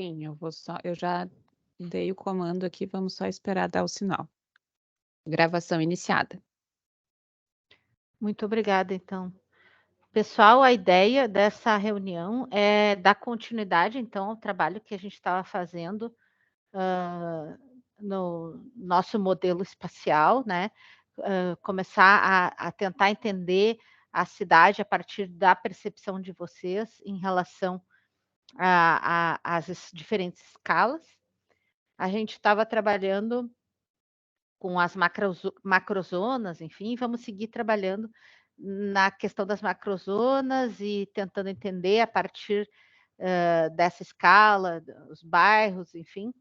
Sim, eu já dei o comando aqui, vamos só esperar dar o sinal. Gravação iniciada. Muito obrigada, então. Pessoal, a ideia dessa reunião é dar continuidade, então, ao trabalho que a gente estava fazendo no nosso modelo espacial, né? Começar a tentar entender a cidade a partir da percepção de vocês em relação às diferentes escalas. A gente estava trabalhando com as macrozonas, enfim, vamos seguir trabalhando na questão das macrozonas e tentando entender a partir dessa escala, os bairros, enfim,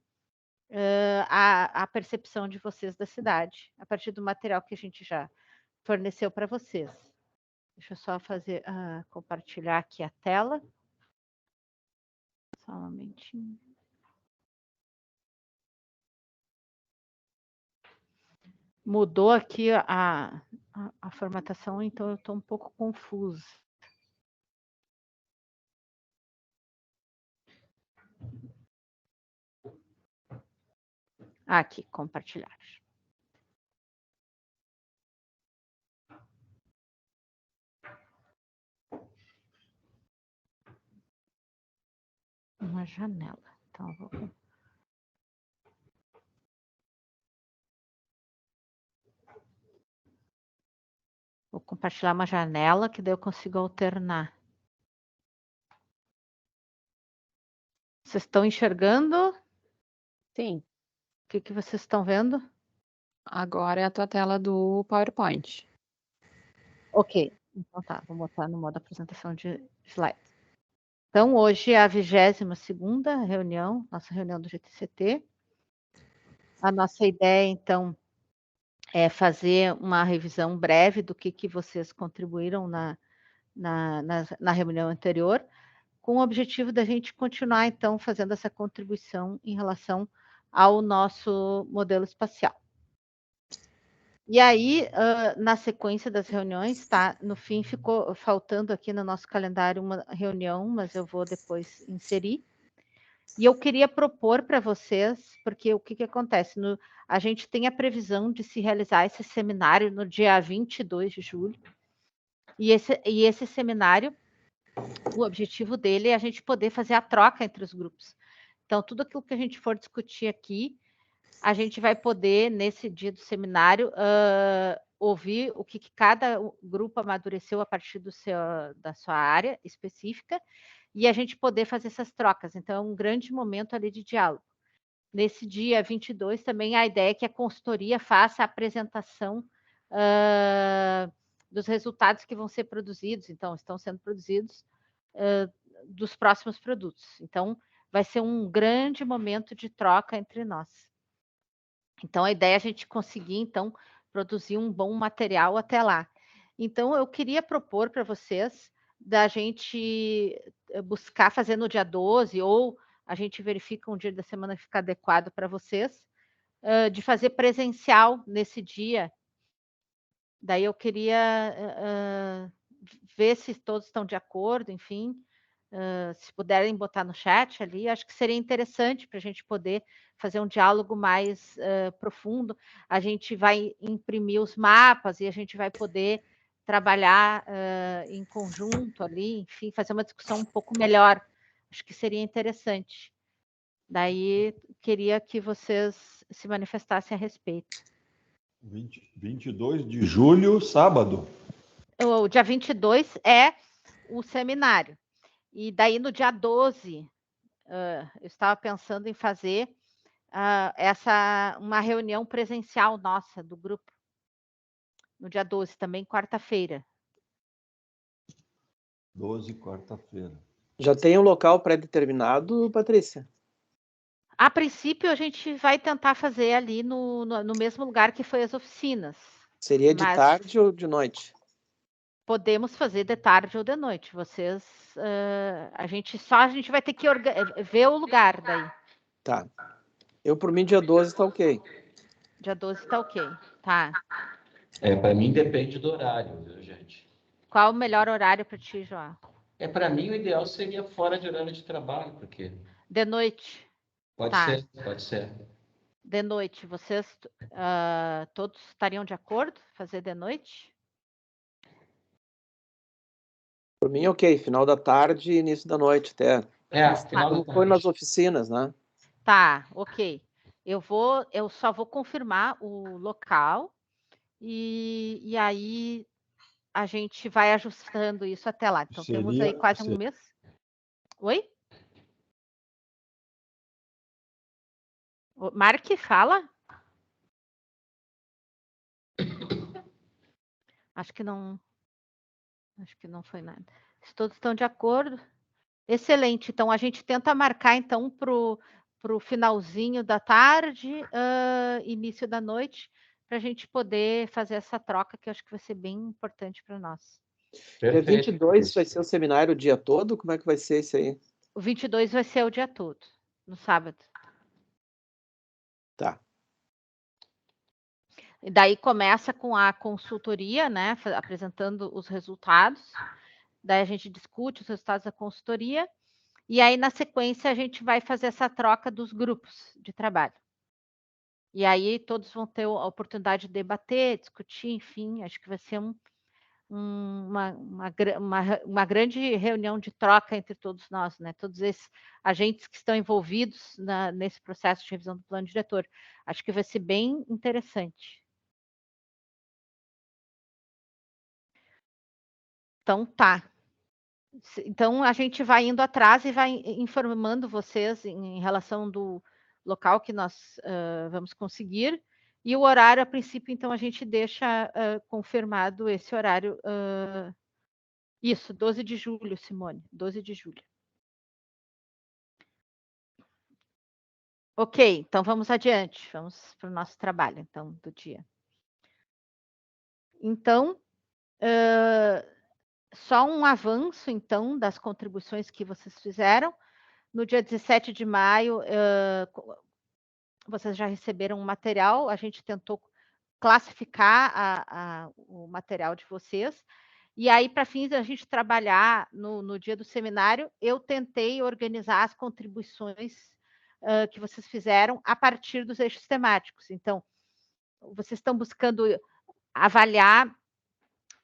a percepção de vocês da cidade, a partir do material que a gente já forneceu para vocês. Deixa eu só fazer, compartilhar aqui a tela. Só um momentinho. Mudou aqui a formatação, então eu estou um pouco confusa. Aqui, compartilhar. Uma janela. Então, vou compartilhar uma janela, que daí eu consigo alternar. Vocês estão enxergando? Sim. O que vocês estão vendo? Agora é a tua tela do PowerPoint. Ok, então tá, vou botar no modo apresentação de slides. Então, hoje é a 22ª reunião, nossa reunião do GTCT. A nossa ideia, então, é fazer uma revisão breve do que vocês contribuíram na reunião anterior, com o objetivo da gente continuar, então, fazendo essa contribuição em relação ao nosso modelo espacial. E aí, na sequência das reuniões, tá? No fim, ficou faltando aqui no nosso calendário uma reunião, mas eu vou depois inserir. E eu queria propor para vocês, porque o que acontece? A gente tem a previsão de se realizar esse seminário no dia 22 de julho. E esse seminário, o objetivo dele é a gente poder fazer a troca entre os grupos. Então, tudo aquilo que a gente for discutir aqui, a gente vai poder, nesse dia do seminário, ouvir o que cada grupo amadureceu a partir da sua área específica e a gente poder fazer essas trocas. Então, é um grande momento ali de diálogo. Nesse dia 22 também a ideia é que a consultoria faça a apresentação dos resultados que vão ser produzidos, então, estão sendo produzidos dos próximos produtos. Então, vai ser um grande momento de troca entre nós. Então, a ideia é a gente conseguir, então, produzir um bom material até lá. Então, eu queria propor para vocês da gente buscar fazer no dia 12, ou a gente verifica um dia da semana que fica adequado para vocês, de fazer presencial nesse dia. Daí eu queria ver se todos estão de acordo, enfim, se puderem botar no chat ali, acho que seria interessante para a gente poder fazer um diálogo mais profundo. A gente vai imprimir os mapas e a gente vai poder trabalhar em conjunto ali, enfim, fazer uma discussão um pouco melhor. Acho que seria interessante. Daí, queria que vocês se manifestassem a respeito. 22 de julho, sábado. O dia 22 é o seminário. E daí, no dia 12, eu estava pensando em fazer uma reunião presencial nossa, do grupo. No dia 12, também quarta-feira. 12, quarta-feira. Já tem um local pré-determinado, Patrícia? A princípio, a gente vai tentar fazer ali no mesmo lugar que foi as oficinas. Seria de tarde ou de noite? Podemos fazer de tarde ou de noite. Vocês, a gente vai ter que ver o lugar daí. Tá. Eu, por mim, dia 12 tá ok. Dia 12 tá ok, tá. Para mim depende do horário, viu, gente? Qual o melhor horário para ti, João? Para mim o ideal seria fora de horário de trabalho, porque De noite. Pode Tá. ser, pode ser. De noite. Vocês todos estariam de acordo? Fazer de noite? Por mim, ok. Final da tarde e início da noite até. Final da Como foi nas tarde. oficinas, né? Tá, ok. Eu só vou confirmar o local e aí a gente vai ajustando isso até lá. Então temos aí quase um mês. Oi? Mark, fala? Acho que não foi nada. Se todos estão de acordo, excelente. Então a gente tenta marcar então para o finalzinho da tarde, início da noite, para a gente poder fazer essa troca, que eu acho que vai ser bem importante para nós. Dia Perfeito. 22 vai ser o seminário o dia todo? Como é que vai ser isso aí? O 22 vai ser o dia todo, no sábado. Tá. E daí começa com a consultoria, né, apresentando os resultados. Daí a gente discute os resultados da consultoria. E aí, na sequência, a gente vai fazer essa troca dos grupos de trabalho. E aí todos vão ter a oportunidade de debater, discutir, enfim, acho que vai ser uma grande reunião de troca entre todos nós, né? Todos esses agentes que estão envolvidos nesse processo de revisão do plano diretor. Acho que vai ser bem interessante. Então, tá. Então, a gente vai indo atrás e vai informando vocês em relação do local que nós vamos conseguir. E o horário, a princípio, então, a gente deixa confirmado esse horário. Isso, 12 de julho, Simone, 12 de julho. Ok, então vamos adiante, vamos para o nosso trabalho, então, do dia. Então, só um avanço, então, das contribuições que vocês fizeram. No dia 17 de maio, vocês já receberam um material, a gente tentou classificar o material de vocês, e aí, para fins da gente trabalhar no dia do seminário, eu tentei organizar as contribuições que vocês fizeram a partir dos eixos temáticos. Então, vocês estão buscando avaliar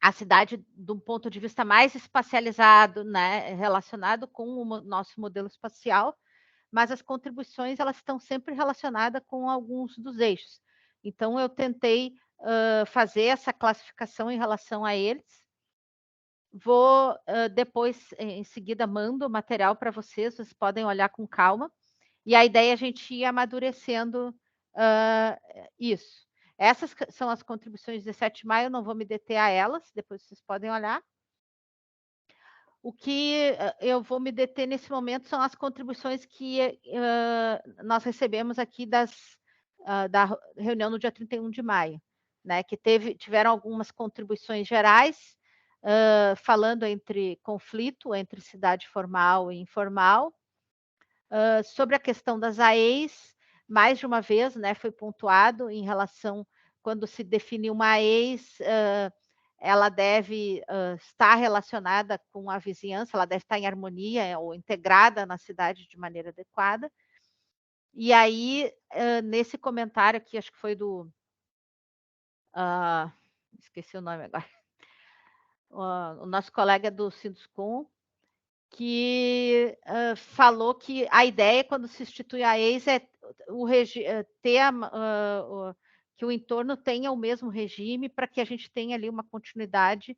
a cidade de um ponto de vista mais espacializado, né, relacionado com o nosso modelo espacial, mas as contribuições elas estão sempre relacionadas com alguns dos eixos. Então, eu tentei fazer essa classificação em relação a eles. Vou depois, em seguida, mando o material para vocês podem olhar com calma. E a ideia é a gente ir amadurecendo isso. Essas são as contribuições de 17 de maio, eu não vou me deter a elas, depois vocês podem olhar. O que eu vou me deter nesse momento são as contribuições que nós recebemos aqui da reunião no dia 31 de maio, né? Que tiveram algumas contribuições gerais, falando entre conflito entre cidade formal e informal, sobre a questão das AEs, mais de uma vez, né, foi pontuado em relação, quando se define uma AEs, ela deve estar relacionada com a vizinhança, ela deve estar em harmonia ou integrada na cidade de maneira adequada. E aí, nesse comentário aqui, acho que foi do... esqueci o nome agora. O nosso colega do Sinduscom, que falou que a ideia, quando se institui a AEs, é ter que o entorno tenha o mesmo regime para que a gente tenha ali uma continuidade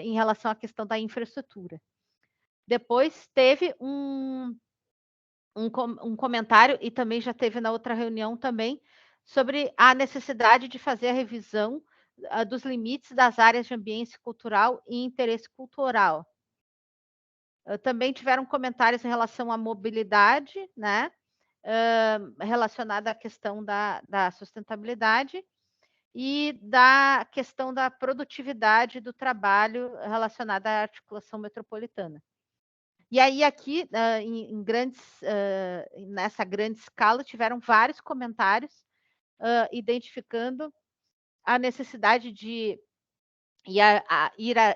em relação à questão da infraestrutura. Depois teve um comentário, e também já teve na outra reunião também, sobre a necessidade de fazer a revisão dos limites das áreas de ambiente cultural e interesse cultural. Também tiveram comentários em relação à mobilidade, né? Relacionada à questão da sustentabilidade e da questão da produtividade do trabalho relacionada à articulação metropolitana. E aí aqui, nessa grande escala, tiveram vários comentários identificando a necessidade de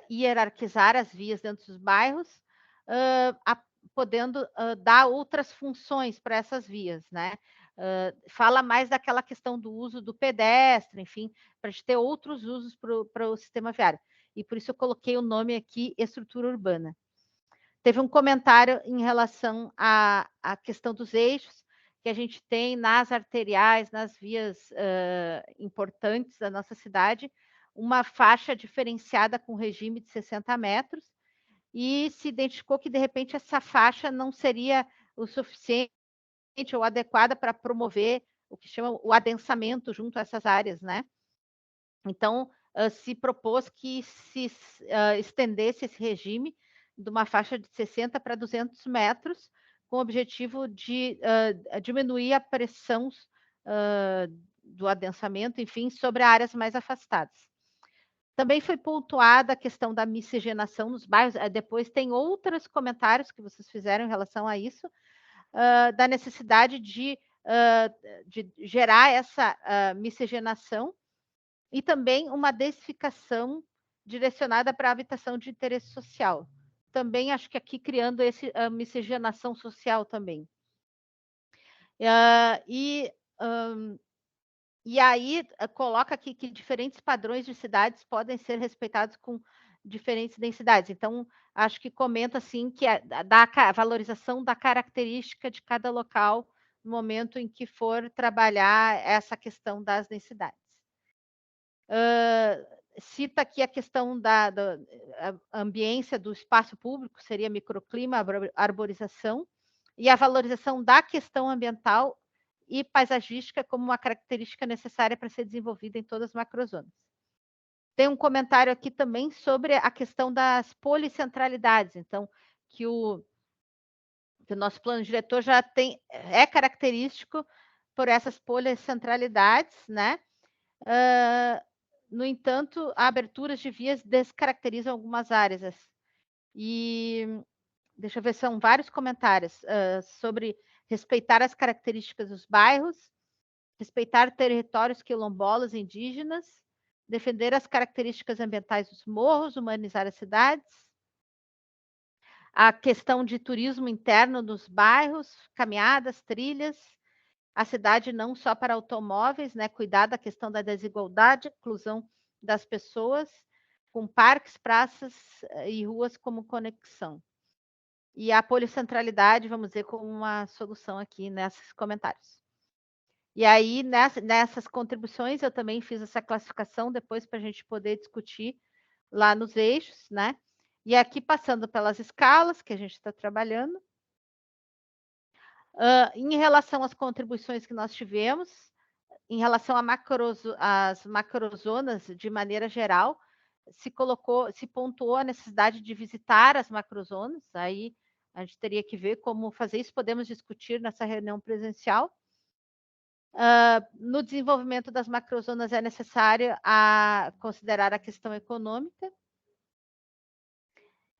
hierarquizar as vias dentro dos bairros, podendo dar outras funções para essas vias, né? Fala mais daquela questão do uso do pedestre, enfim, para a gente ter outros usos para o sistema viário. E por isso eu coloquei o nome aqui, estrutura urbana. Teve um comentário em relação à questão dos eixos, que a gente tem nas arteriais, nas vias importantes da nossa cidade, uma faixa diferenciada com regime de 60 metros, e se identificou que, de repente, essa faixa não seria o suficiente ou adequada para promover o que chama o adensamento junto a essas áreas, né? Então, se propôs que se estendesse esse regime de uma faixa de 60 para 200 metros, com o objetivo de diminuir a pressão do adensamento, enfim, sobre áreas mais afastadas. Também foi pontuada a questão da miscigenação nos bairros. Depois tem outros comentários que vocês fizeram em relação a isso, da necessidade de gerar essa miscigenação e também uma densificação direcionada para a habitação de interesse social. Também acho que aqui criando essa miscigenação social também. E aí coloca aqui que diferentes padrões de cidades podem ser respeitados com diferentes densidades. Então, acho que comenta assim que a valorização da característica de cada local no momento em que for trabalhar essa questão das densidades. Cita aqui a questão da ambiência do espaço público, seria microclima, arborização, e a valorização da questão ambiental e paisagística como uma característica necessária para ser desenvolvida em todas as macrozonas. Tem um comentário aqui também sobre a questão das policentralidades, então, que o nosso plano diretor já é característico por essas policentralidades, né? No entanto, aberturas de vias descaracterizam algumas áreas. E deixa eu ver, são vários comentários sobre respeitar as características dos bairros, respeitar territórios quilombolas e indígenas, defender as características ambientais dos morros, humanizar as cidades, a questão de turismo interno nos bairros, caminhadas, trilhas, a cidade não só para automóveis, né? Cuidar da questão da desigualdade, inclusão das pessoas, com parques, praças e ruas como conexão. E a policentralidade, vamos dizer, como uma solução aqui nesses comentários. E aí, nessas contribuições, eu também fiz essa classificação depois para a gente poder discutir lá nos eixos, né? E aqui, passando pelas escalas que a gente está trabalhando. Em relação às contribuições que nós tivemos, em relação às macrozonas, de maneira geral, se pontuou a necessidade de visitar as macrozonas, aí a gente teria que ver como fazer isso, podemos discutir nessa reunião presencial. No desenvolvimento das macrozonas é necessário considerar a questão econômica.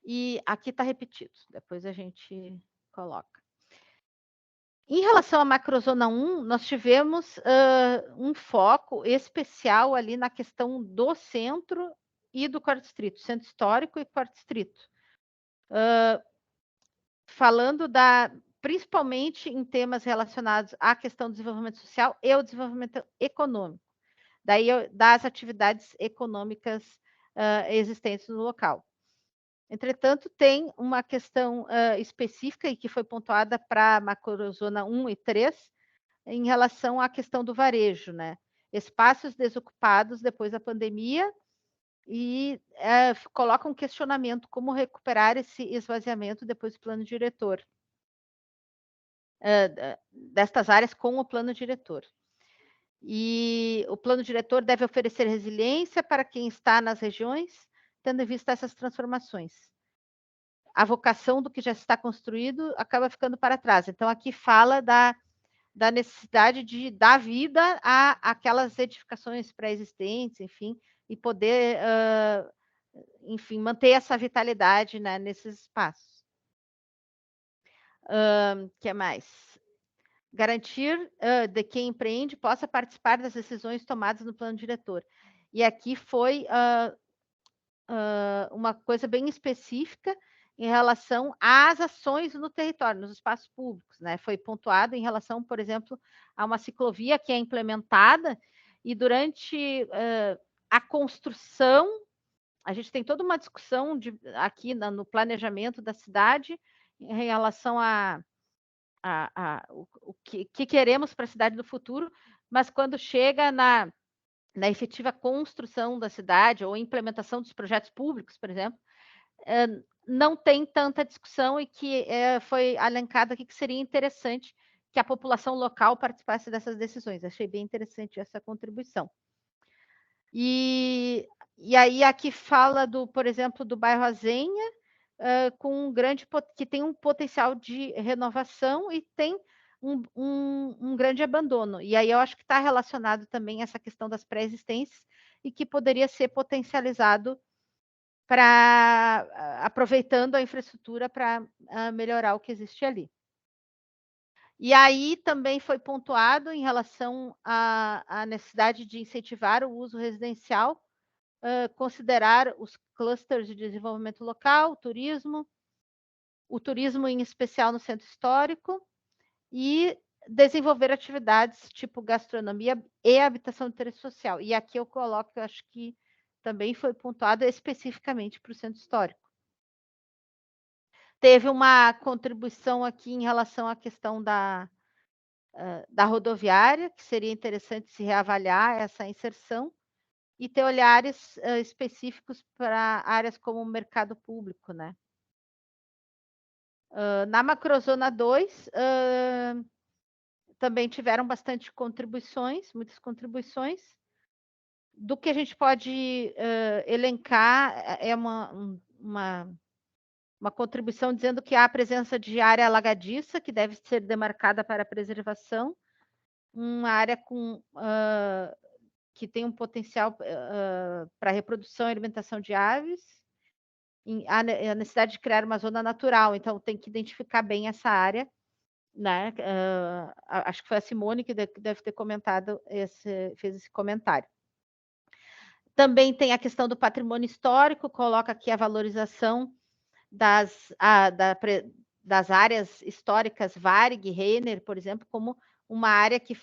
E aqui está repetido, depois a gente coloca. Em relação à macrozona 1, nós tivemos um foco especial ali na questão do centro e do quarto distrito, centro histórico e quarto distrito. Falando principalmente em temas relacionados à questão do desenvolvimento social e o desenvolvimento econômico, daí das atividades econômicas existentes no local. Entretanto, tem uma questão específica e que foi pontuada para a macrozona 1 e 3, em relação à questão do varejo, né? Espaços desocupados depois da pandemia e coloca um questionamento como recuperar esse esvaziamento depois do plano diretor. Destas áreas com o plano diretor. E o plano diretor deve oferecer resiliência para quem está nas regiões, tendo em vista essas transformações. A vocação do que já está construído acaba ficando para trás. Então, aqui fala da necessidade de dar vida àquelas edificações pré-existentes, enfim, e poder, enfim, manter essa vitalidade, né, nesses espaços. Que mais? Garantir de quem empreende possa participar das decisões tomadas no plano diretor. E aqui foi uma coisa bem específica, em relação às ações no território, nos espaços públicos, né? Foi pontuado em relação, por exemplo, a uma ciclovia que é implementada e durante a construção, a gente tem toda uma discussão aqui no planejamento da cidade em relação o que queremos para a cidade do futuro, mas quando chega na efetiva construção da cidade ou implementação dos projetos públicos, por exemplo, não tem tanta discussão e que foi alencado aqui que seria interessante que a população local participasse dessas decisões. Achei bem interessante essa contribuição. E aí aqui fala por exemplo, do bairro Azenha, com que tem um potencial de renovação e tem um grande abandono. E aí eu acho que está relacionado também essa questão das pré-existências e que poderia ser potencializado aproveitando a infraestrutura para melhorar o que existe ali. E aí também foi pontuado em relação à necessidade de incentivar o uso residencial, considerar os clusters de desenvolvimento local, o turismo em especial no centro histórico e desenvolver atividades tipo gastronomia e habitação de interesse social. E aqui eu coloco, eu acho que também foi pontuado especificamente para o centro histórico. Teve uma contribuição aqui em relação à questão da rodoviária, que seria interessante se reavaliar essa inserção e ter olhares específicos para áreas como o mercado público, né? Na macrozona 2, também tiveram bastante contribuições, muitas contribuições. Do que a gente pode elencar é uma contribuição dizendo que há a presença de área alagadiça, que deve ser demarcada para a preservação, uma área que tem um potencial para reprodução e alimentação de aves, a necessidade de criar uma zona natural, então tem que identificar bem essa área, né? Acho que foi a Simone que deve ter comentado, fez esse comentário. Também tem a questão do patrimônio histórico, coloca aqui a valorização das áreas históricas Varig, Renner, por exemplo, como uma área que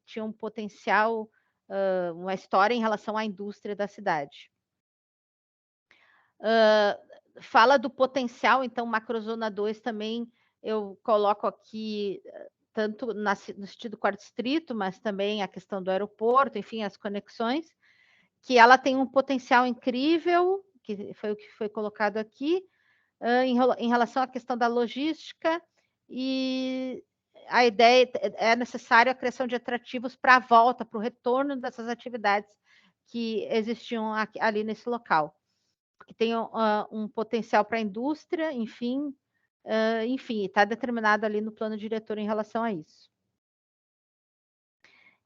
tinha um potencial, uma história em relação à indústria da cidade. Fala do potencial, então, macrozona 2 também eu coloco aqui, tanto no sentido quarto distrito, mas também a questão do aeroporto, enfim, as conexões, que ela tem um potencial incrível, que foi o que foi colocado aqui, em relação à questão da logística, e a ideia é necessária a criação de atrativos para a volta, para o retorno dessas atividades que existiam ali nesse local, que tem um potencial para a indústria, enfim, está determinado ali no plano diretor em relação a isso.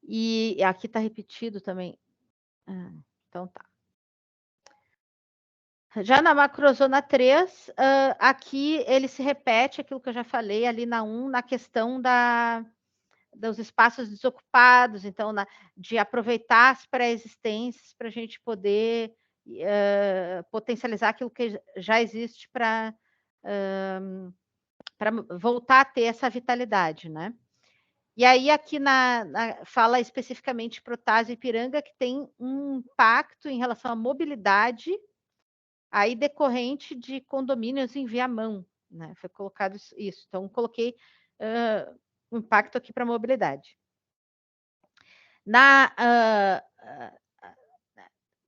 E aqui está repetido também. Então tá. Já na macrozona 3, aqui ele se repete aquilo que eu já falei ali na 1, na questão dos espaços desocupados, então, de aproveitar as pré-existências para a gente poder potencializar aquilo que já existe para voltar a ter essa vitalidade, né? E aí aqui fala especificamente para o Otávio Ipiranga, que tem um impacto em relação à mobilidade, aí decorrente de condomínios em viamão, né? Foi colocado isso. Então, coloquei o impacto aqui para a mobilidade.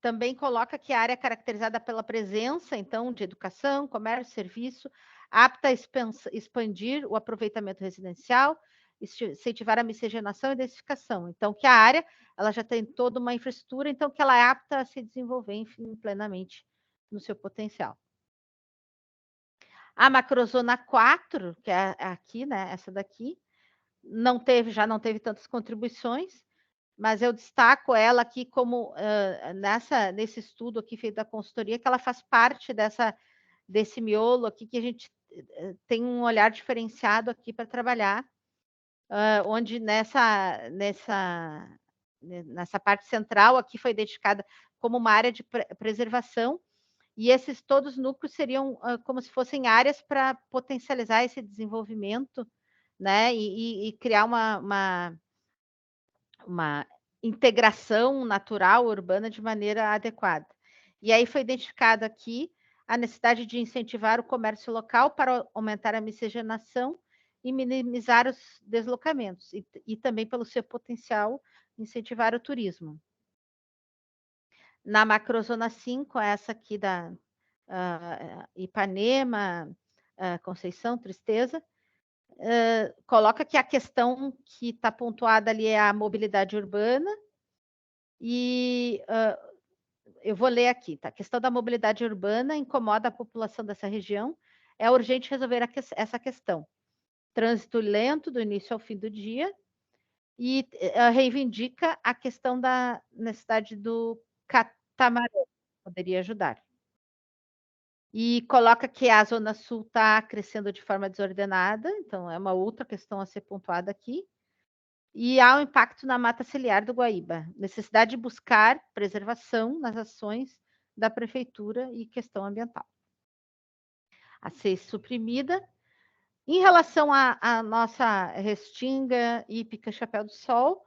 Também coloca que a área é caracterizada pela presença, então, de educação, comércio, serviço, apta a expandir o aproveitamento residencial, incentivar a miscigenação e densificação. Então, que a área ela já tem toda uma infraestrutura, então que ela é apta a se desenvolver, enfim, plenamente no seu potencial. A macrozona 4, que é aqui, né, essa daqui, já não teve tantas contribuições, mas eu destaco ela aqui como nesse estudo aqui feito da consultoria, que ela faz parte desse miolo aqui, que a gente tem um olhar diferenciado aqui para trabalhar, onde nessa parte central aqui foi identificada como uma área de preservação, E esses todos os núcleos seriam como se fossem áreas para potencializar esse desenvolvimento, né? E criar uma integração natural urbana de maneira adequada. E aí foi identificado aqui a necessidade de incentivar o comércio local para aumentar a miscigenação e minimizar os deslocamentos, e também pelo seu potencial incentivar o turismo. Na macrozona 5, essa aqui da Ipanema, Conceição, Tristeza, coloca que a questão que está pontuada ali é a mobilidade urbana, e eu vou ler aqui, tá? A questão da mobilidade urbana incomoda a população dessa região, é urgente resolver essa questão. Trânsito lento do início ao fim do dia, e reivindica a questão da necessidade do catamarã, poderia ajudar. E coloca que a Zona Sul está crescendo de forma desordenada, então é uma outra questão a ser pontuada aqui. E há um impacto na mata ciliar do Guaíba, necessidade de buscar preservação nas ações da prefeitura e questão ambiental. A ser suprimida. Em relação à nossa restinga hípica Chapéu do Sol,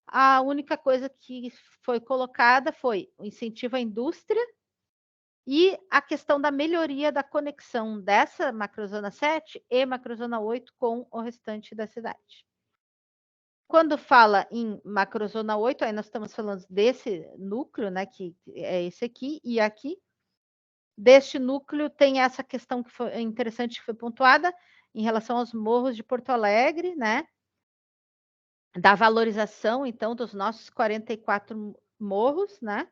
a única coisa que foi colocada foi o incentivo à indústria e a questão da melhoria da conexão dessa macrozona 7 e macrozona 8 com o restante da cidade. Quando fala em macrozona 8, aí nós estamos falando desse núcleo, né, que é esse aqui e aqui. Deste núcleo tem essa questão que foi interessante, que foi pontuada em relação aos morros de Porto Alegre, né? Da valorização, então, dos nossos 44 morros, né?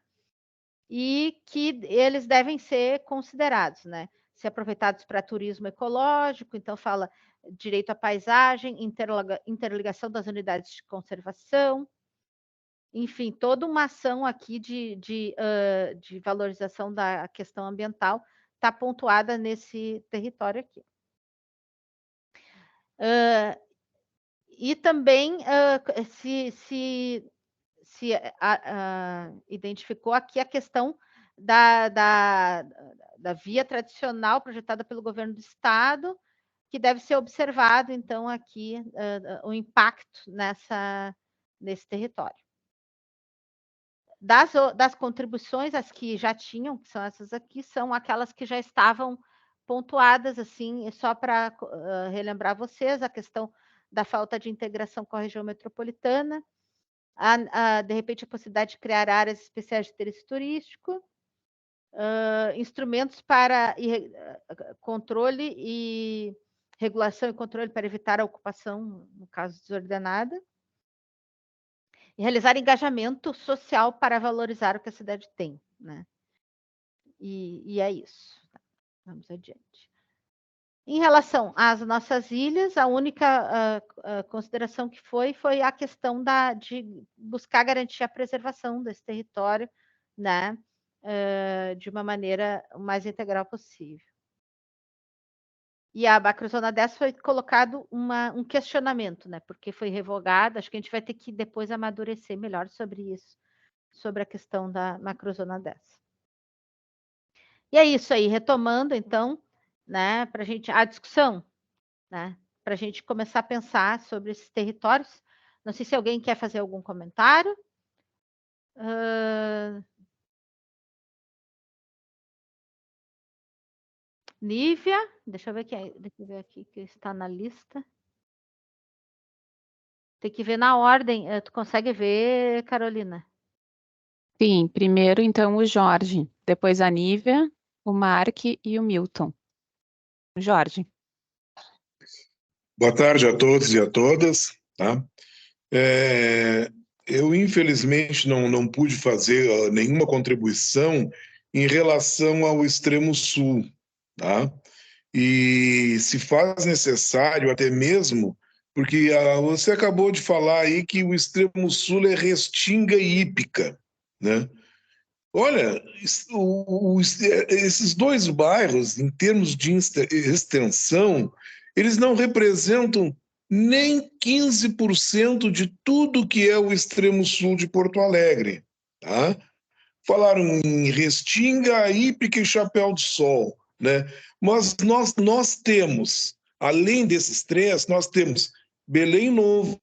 E que eles devem ser considerados, né? Ser aproveitados para turismo ecológico, então fala direito à paisagem, interligação das unidades de conservação, enfim, toda uma ação aqui de valorização da questão ambiental está pontuada nesse território aqui. E também se identificou aqui a questão da via tradicional projetada pelo governo do estado, que deve ser observado, então, aqui o impacto nesse território. Das contribuições, as que já tinham, que são essas aqui, são aquelas que já estavam pontuadas, assim, só para relembrar vocês, a questão da falta de integração com a região metropolitana, de repente a possibilidade de criar áreas especiais de interesse turístico, instrumentos para controle e regulação e controle para evitar a ocupação, no caso desordenada, e realizar engajamento social para valorizar o que a cidade tem, né? E é isso. Vamos adiante. Em relação às nossas ilhas, a única consideração que foi a questão de buscar garantir a preservação desse território, né, de uma maneira o mais integral possível. E a macrozona 10 foi colocado um questionamento, né, porque foi revogada, acho que a gente vai ter que depois amadurecer melhor sobre isso, sobre a questão da macrozona 10. E é isso aí, retomando, então, né, para a gente, a discussão, né, para a gente começar a pensar sobre esses territórios. Não sei se alguém quer fazer algum comentário. Nívia, deixa eu ver aqui que está na lista. Tem que ver na ordem. Tu consegue ver, Carolina? Sim, primeiro, então, o Jorge, depois a Nívia, o Mark e o Milton. Jorge. Boa tarde a todos e a todas. Tá? Eu, infelizmente, não pude fazer nenhuma contribuição em relação ao extremo sul. Tá? E se faz necessário, até mesmo, porque você acabou de falar aí que o extremo sul é restinga e hípica, né? Olha, esses dois bairros, em termos de extensão, eles não representam nem 15% de tudo que é o extremo sul de Porto Alegre. Tá? falaram em Restinga, Ípica e Chapéu do Sol, né? Mas nós temos, além desses três, nós temos Belém Novo,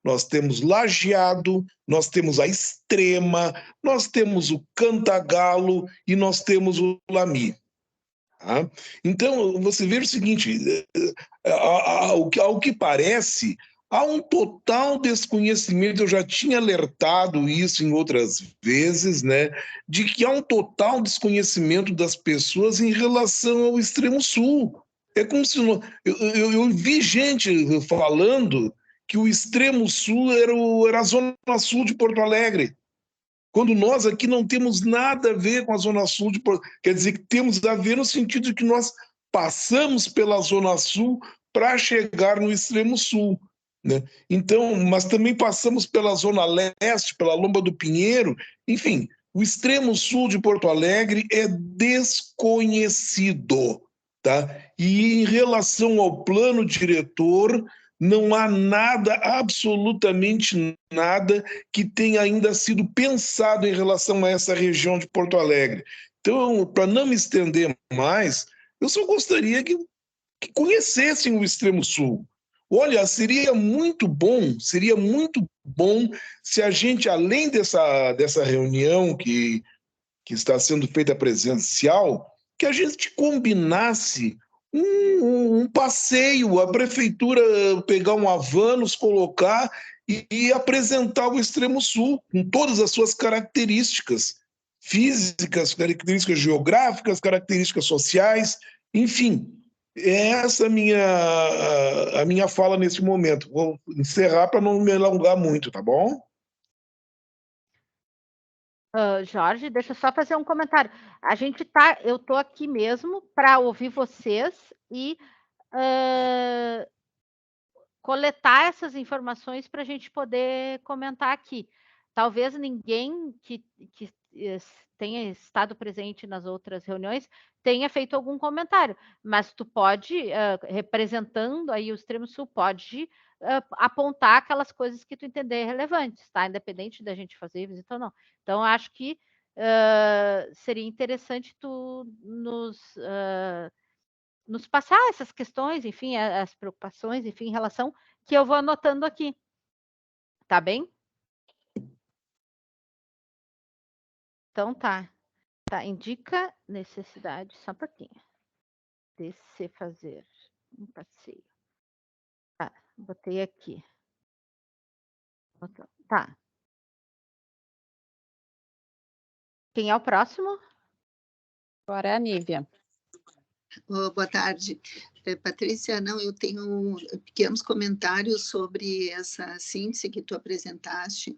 nós temos Lajeado, nós temos a Extrema, nós temos o Cantagalo e nós temos o Lami. Tá? Então, você vê o seguinte, ao que parece, há um total desconhecimento, eu já tinha alertado isso em outras vezes, né, de que há um total desconhecimento das pessoas em relação ao Extremo Sul. É como se... Eu vi gente falando que o Extremo Sul era a Zona Sul de Porto Alegre, quando nós aqui não temos nada a ver com a Zona Sul de Porto Alegre. Quer dizer, que temos a ver no sentido de que nós passamos pela Zona Sul para chegar no Extremo Sul, né? Então, mas também passamos pela Zona Leste, pela Lomba do Pinheiro, enfim, o Extremo Sul de Porto Alegre é desconhecido, tá? E em relação ao plano diretor, não há nada, absolutamente nada, que tenha ainda sido pensado em relação a essa região de Porto Alegre. Então, para não me estender mais, eu só gostaria que conhecessem o Extremo Sul. Olha, seria muito bom se a gente, além dessa reunião que está sendo feita presencial, que a gente combinasse um passeio, a prefeitura pegar uma van, nos colocar e apresentar o Extremo Sul, com todas as suas características físicas, características geográficas, características sociais, enfim. Essa é a minha fala nesse momento. Vou encerrar para não me alongar muito, tá bom? Jorge, deixa eu só fazer um comentário. Eu estou aqui mesmo para ouvir vocês e coletar essas informações para a gente poder comentar aqui. Talvez ninguém que tenha estado presente nas outras reuniões tenha feito algum comentário, mas tu pode, representando aí o Extremo Sul, pode apontar aquelas coisas que tu entender relevantes, tá? Independente da gente fazer visita ou não. Então, acho que seria interessante tu nos passar essas questões, enfim, as preocupações, enfim, em relação, que eu vou anotando aqui. Tá bem? Então, tá. Tá, indica necessidade, só um pouquinho, de se fazer um passeio. Tá, botei aqui. Tá. Quem é o próximo? Agora é a Nívia. Boa tarde. Patrícia, não, eu tenho pequenos comentários sobre essa síntese que tu apresentaste.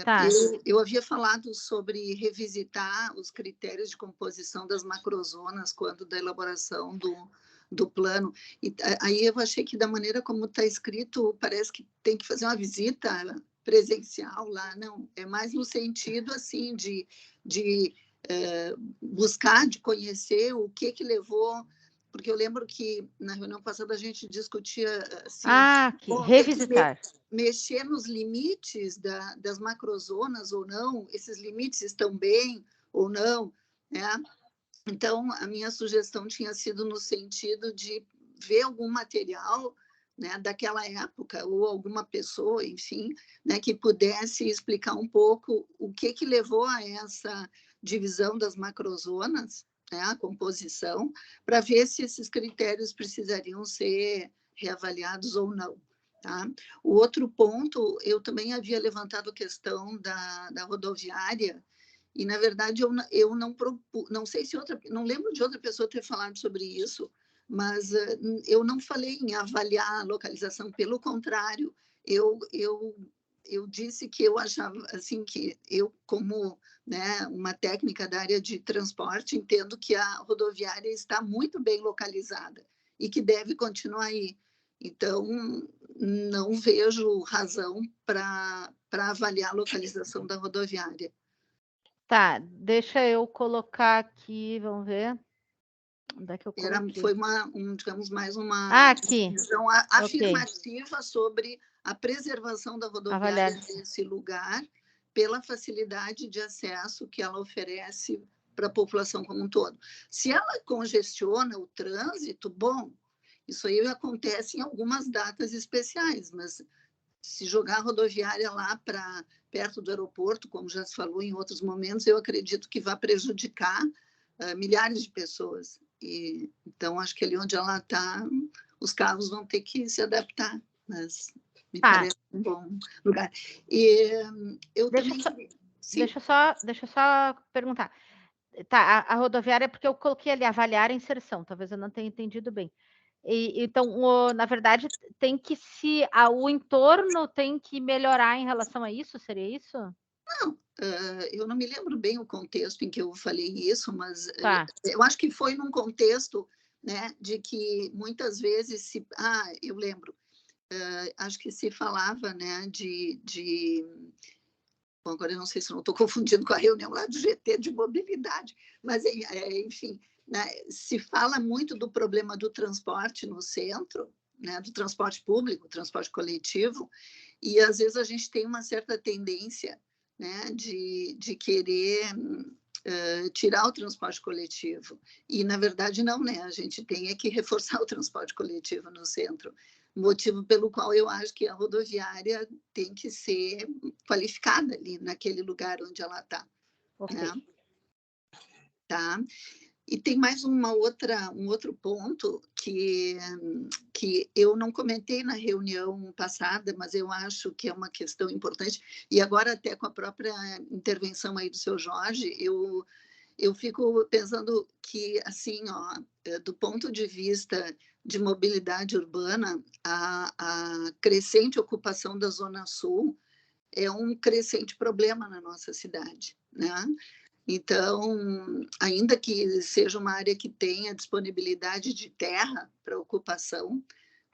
Tá. Eu havia falado sobre revisitar os critérios de composição das macrozonas quando da elaboração do plano. E aí eu achei que da maneira como está escrito, parece que tem que fazer uma visita presencial lá. Não, é mais no sentido assim de buscar, de conhecer o que levou, porque eu lembro que na reunião passada a gente discutia assim, revisitar. Mexer nos limites das macrozonas ou não, esses limites estão bem ou não, né? Então, a minha sugestão tinha sido no sentido de ver algum material, né, daquela época, ou alguma pessoa, enfim, né, que pudesse explicar um pouco o que levou a essa divisão das macrozonas, né, a composição, para ver se esses critérios precisariam ser reavaliados ou não. Tá? O outro ponto, eu também havia levantado a questão da rodoviária, e, na verdade, eu não sei se não lembro de outra pessoa ter falado sobre isso, mas eu não falei em avaliar a localização, pelo contrário, eu disse que eu achava, assim, que eu, como, né, uma técnica da área de transporte, entendo que a rodoviária está muito bem localizada e que deve continuar aí. Então, não vejo razão para avaliar a localização da rodoviária. Tá, deixa eu colocar aqui, vamos ver. Onde é que eu coloquei? Foi digamos, mais uma visão afirmativa, okay, sobre a preservação da rodoviária desse lugar, pela facilidade de acesso que ela oferece para a população como um todo. Se ela congestiona o trânsito, bom, isso aí acontece em algumas datas especiais, mas se jogar a rodoviária lá para perto do aeroporto, como já se falou em outros momentos, eu acredito que vai prejudicar milhares de pessoas. Então, acho que ali onde ela está, os carros vão ter que se adaptar, mas me parece um bom lugar. E eu Deixa eu só perguntar. Tá, a rodoviária, porque eu coloquei ali avaliar a inserção, talvez eu não tenha entendido bem. Então, na verdade, o entorno tem que melhorar em relação a isso, seria isso? Não, eu não me lembro bem o contexto em que eu falei isso, mas Tá. eu acho que foi num contexto, né, de que muitas vezes eu lembro, acho que se falava, né, bom, agora eu não sei se eu não estou confundindo com a reunião lá do GT de mobilidade, mas enfim, né, se fala muito do problema do transporte no centro, né, do transporte público, transporte coletivo, e às vezes a gente tem uma certa tendência, né, de querer tirar o transporte coletivo. E, na verdade, não, né? A gente tem que reforçar o transporte coletivo no centro. Motivo pelo qual eu acho que a rodoviária tem que ser qualificada ali, naquele lugar onde ela está. Okay. Né? Tá? E tem mais um outro ponto que eu não comentei na reunião passada, mas eu acho que é uma questão importante, e agora até com a própria intervenção aí do seu Jorge, eu fico pensando que, assim, do ponto de vista de mobilidade urbana, a crescente ocupação da Zona Sul é um crescente problema na nossa cidade, né? Então, ainda que seja uma área que tenha disponibilidade de terra para ocupação,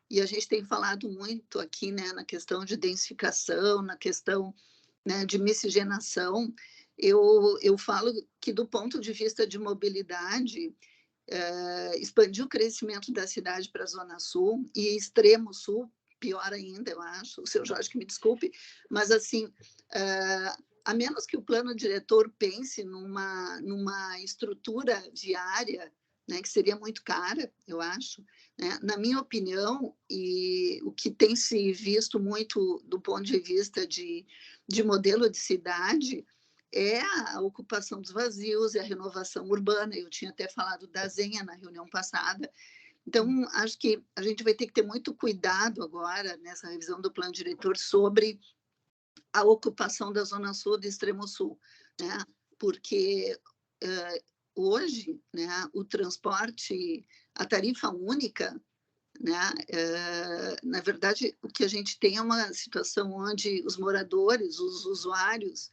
e a gente tem falado muito aqui, né, na questão de densificação, na questão, né, de miscigenação, eu falo que, do ponto de vista de mobilidade, expandir o crescimento da cidade para a Zona Sul e Extremo Sul, pior ainda, eu acho, o seu Jorge que me desculpe, mas assim, a menos que o plano diretor pense numa estrutura viária, né, que seria muito cara, eu acho, né? Na minha opinião, e o que tem se visto muito do ponto de vista de modelo de cidade, é a ocupação dos vazios, é a renovação urbana. Eu tinha até falado da Zenha na reunião passada. Então, acho que a gente vai ter que ter muito cuidado agora, nessa revisão do plano diretor, sobre a ocupação da Zona Sul e do Extremo Sul, né? Porque hoje, né, o transporte, a tarifa única, né, na verdade, o que a gente tem é uma situação onde os moradores, os usuários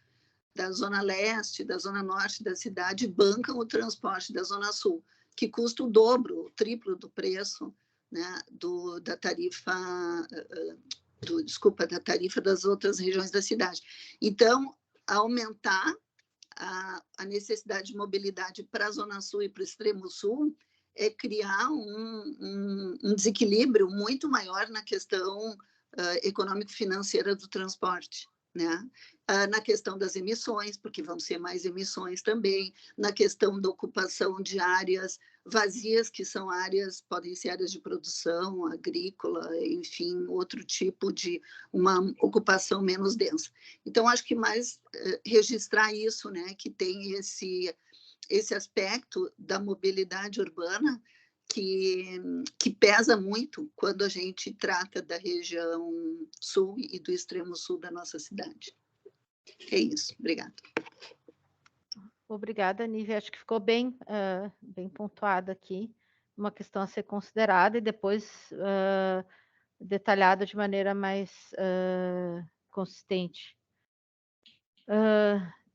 da Zona Leste, da Zona Norte da cidade bancam o transporte da Zona Sul, que custa o dobro, o triplo do preço, né, da tarifa da tarifa das outras regiões da cidade. Então, aumentar a necessidade de mobilidade para a Zona Sul e para o Extremo Sul é criar um desequilíbrio muito maior na questão econômico-financeira do transporte, né? Na questão das emissões, porque vão ser mais emissões também, na questão da ocupação de áreas vazias, que são áreas, podem ser áreas de produção, agrícola, enfim, outro tipo de uma ocupação menos densa. Então, acho que mais registrar isso, né, que tem esse aspecto da mobilidade urbana que pesa muito quando a gente trata da região sul e do extremo sul da nossa cidade. É isso, obrigada. Obrigada, Nívia. Acho que ficou bem pontuado aqui, uma questão a ser considerada e depois detalhada de maneira mais consistente.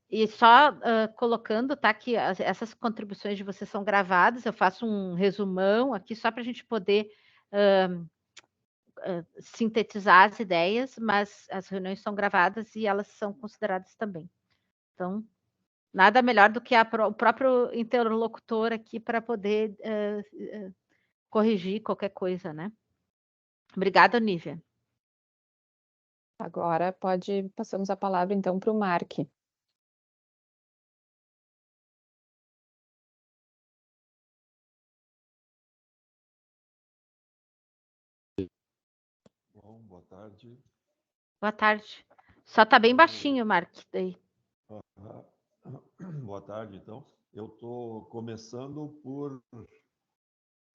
E só colocando, tá, que essas contribuições de vocês são gravadas, eu faço um resumão aqui só para a gente poder sintetizar as ideias, mas as reuniões são gravadas e elas são consideradas também. Então, nada melhor do que o próprio interlocutor aqui para poder corrigir qualquer coisa, né? Obrigada, Nívia. Agora passamos a palavra então para o Mark. Bom, boa tarde. Boa tarde. Só está bem baixinho, Mark, daí. Boa tarde, então. Eu estou começando por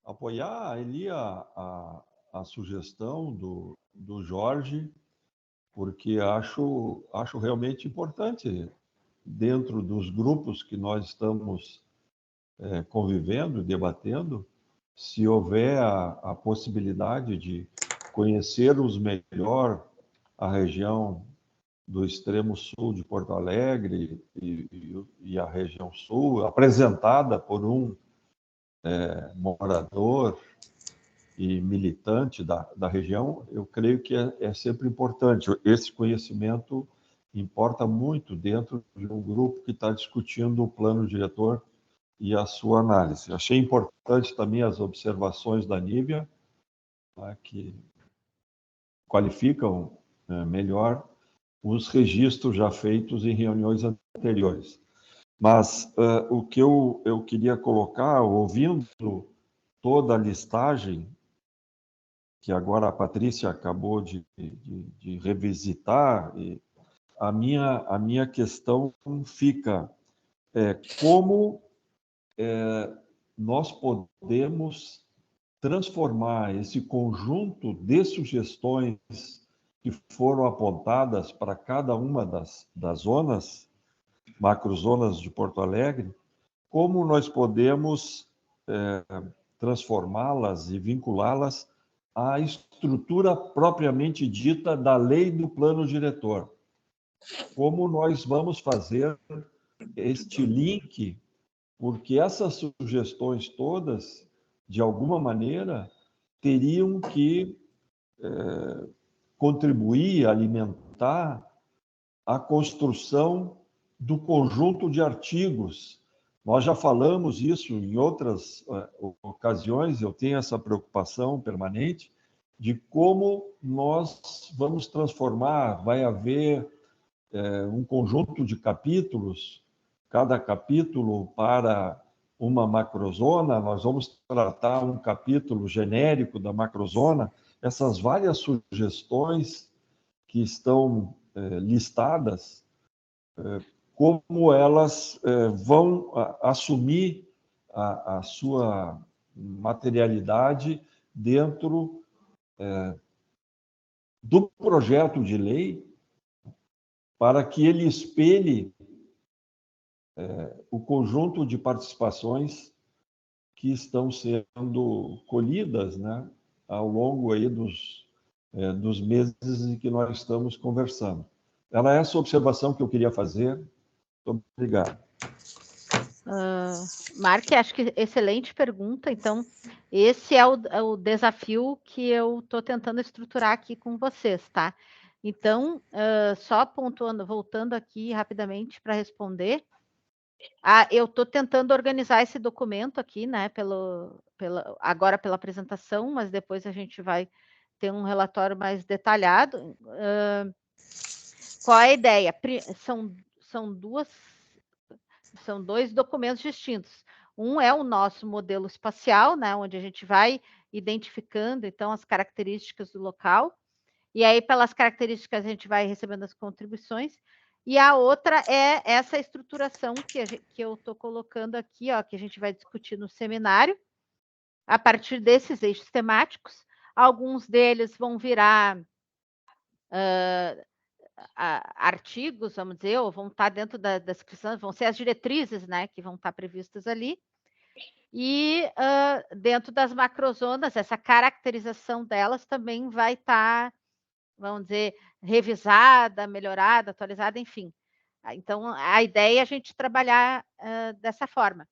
apoiar ali a sugestão do Jorge, porque acho realmente importante, dentro dos grupos que nós estamos convivendo, debatendo, se houver a possibilidade de conhecermos melhor a região do extremo sul de Porto Alegre e a região sul, apresentada por um morador e militante da região, eu creio que é sempre importante. Esse conhecimento importa muito dentro de um grupo que está discutindo o plano diretor e a sua análise. Achei importante também as observações da Nívia, né, que qualificam melhor os registros já feitos em reuniões anteriores. Mas o que eu queria colocar, ouvindo toda a listagem, que agora a Patrícia acabou de revisitar, e a minha questão fica como nós podemos transformar esse conjunto de sugestões que foram apontadas para cada uma das zonas, macrozonas de Porto Alegre, como nós podemos transformá-las e vinculá-las à estrutura propriamente dita da lei do plano diretor. Como nós vamos fazer este link, porque essas sugestões todas, de alguma maneira, teriam que contribuir, alimentar a construção do conjunto de artigos. Nós já falamos isso em outras ocasiões, eu tenho essa preocupação permanente de como nós vamos transformar, vai haver um conjunto de capítulos, cada capítulo para uma macrozona, nós vamos tratar um capítulo genérico da macrozona, essas várias sugestões que estão listadas, como elas vão assumir a sua materialidade dentro do projeto de lei, para que ele espelhe o conjunto de participações que estão sendo colhidas, né, ao longo aí dos meses em que nós estamos conversando. Era essa observação que eu queria fazer. Muito obrigado. Mark, acho que excelente pergunta. Então, esse é o desafio que eu estou tentando estruturar aqui com vocês, tá? Então, só pontuando, voltando aqui rapidamente para responder. Eu estou tentando organizar esse documento aqui, né? Agora pela apresentação, mas depois a gente vai ter um relatório mais detalhado. Qual é a ideia? São dois documentos distintos. Um é o nosso modelo espacial, né, onde a gente vai identificando, então, as características do local, e aí, pelas características, a gente vai recebendo as contribuições, e a outra é essa estruturação que eu estou colocando aqui, ó, que a gente vai discutir no seminário, a partir desses eixos temáticos. Alguns deles vão virar artigos, vamos dizer, ou vão estar dentro da descrição, vão ser as diretrizes, né, que vão estar previstas ali. E dentro das macrozonas, essa caracterização delas também vai estar, vamos dizer, revisada, melhorada, atualizada, enfim. Então, a ideia é a gente trabalhar dessa forma.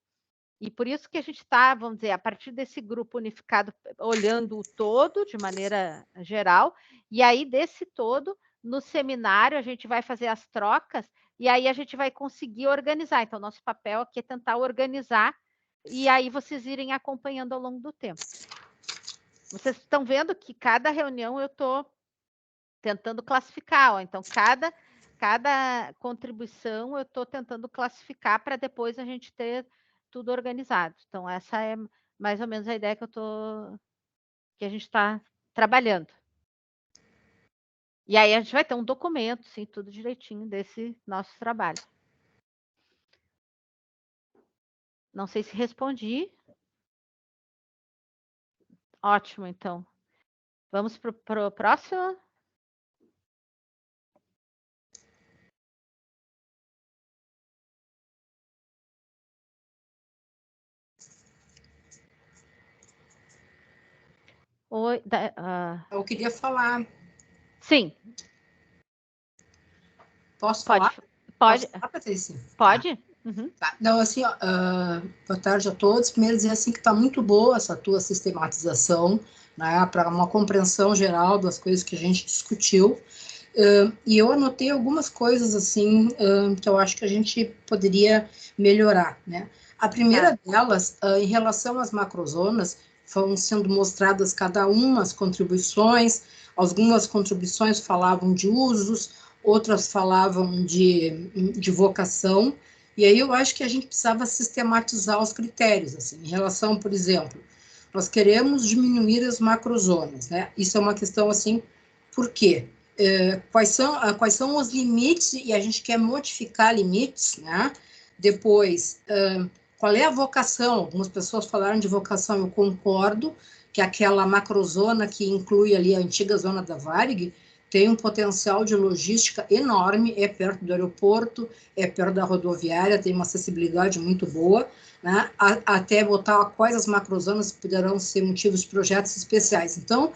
E por isso que a gente está, vamos dizer, a partir desse grupo unificado, olhando o todo, de maneira geral, e aí desse todo, no seminário, a gente vai fazer as trocas, e aí a gente vai conseguir organizar. Então, nosso papel aqui é tentar organizar, e aí vocês irem acompanhando ao longo do tempo. Vocês estão vendo que cada reunião eu estou tentando classificar, ó. Então, cada contribuição eu estou tentando classificar para depois a gente ter tudo organizado. Então, essa é mais ou menos a ideia que a gente está trabalhando. E aí a gente vai ter um documento, sim, tudo direitinho desse nosso trabalho. Não sei se respondi. Ótimo, então. Vamos para o próximo? Oi, Eu queria falar. Sim. Posso Pode. falar? Pode. Posso falar, Patrícia? Pode? Tá. Uhum. Tá. Não, assim, ó, boa tarde a todos. Primeiro dizer assim que está muito boa essa tua sistematização, né, para uma compreensão geral das coisas que a gente discutiu. E eu anotei algumas coisas assim que eu acho que a gente poderia melhorar, né? A primeira delas, em relação às macrozonas, foram sendo mostradas cada uma as contribuições. Algumas contribuições falavam de usos, outras falavam de vocação. E aí eu acho que a gente precisava sistematizar os critérios, assim, em relação, por exemplo, nós queremos diminuir as macrozonas, né? Isso é uma questão assim, por quê? Quais são os limites, e a gente quer modificar limites, né? Depois, qual é a vocação? Algumas pessoas falaram de vocação, eu concordo, que aquela macrozona que inclui ali a antiga zona da Varig tem um potencial de logística enorme, é perto do aeroporto, é perto da rodoviária, tem uma acessibilidade muito boa, né? Até botar quais as macrozonas poderão ser motivos de projetos especiais. Então,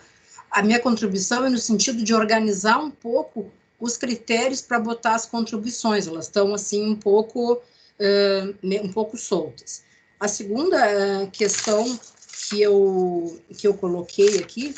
a minha contribuição é no sentido de organizar um pouco os critérios para botar as contribuições, elas estão assim um pouco soltas. A segunda questão que eu coloquei aqui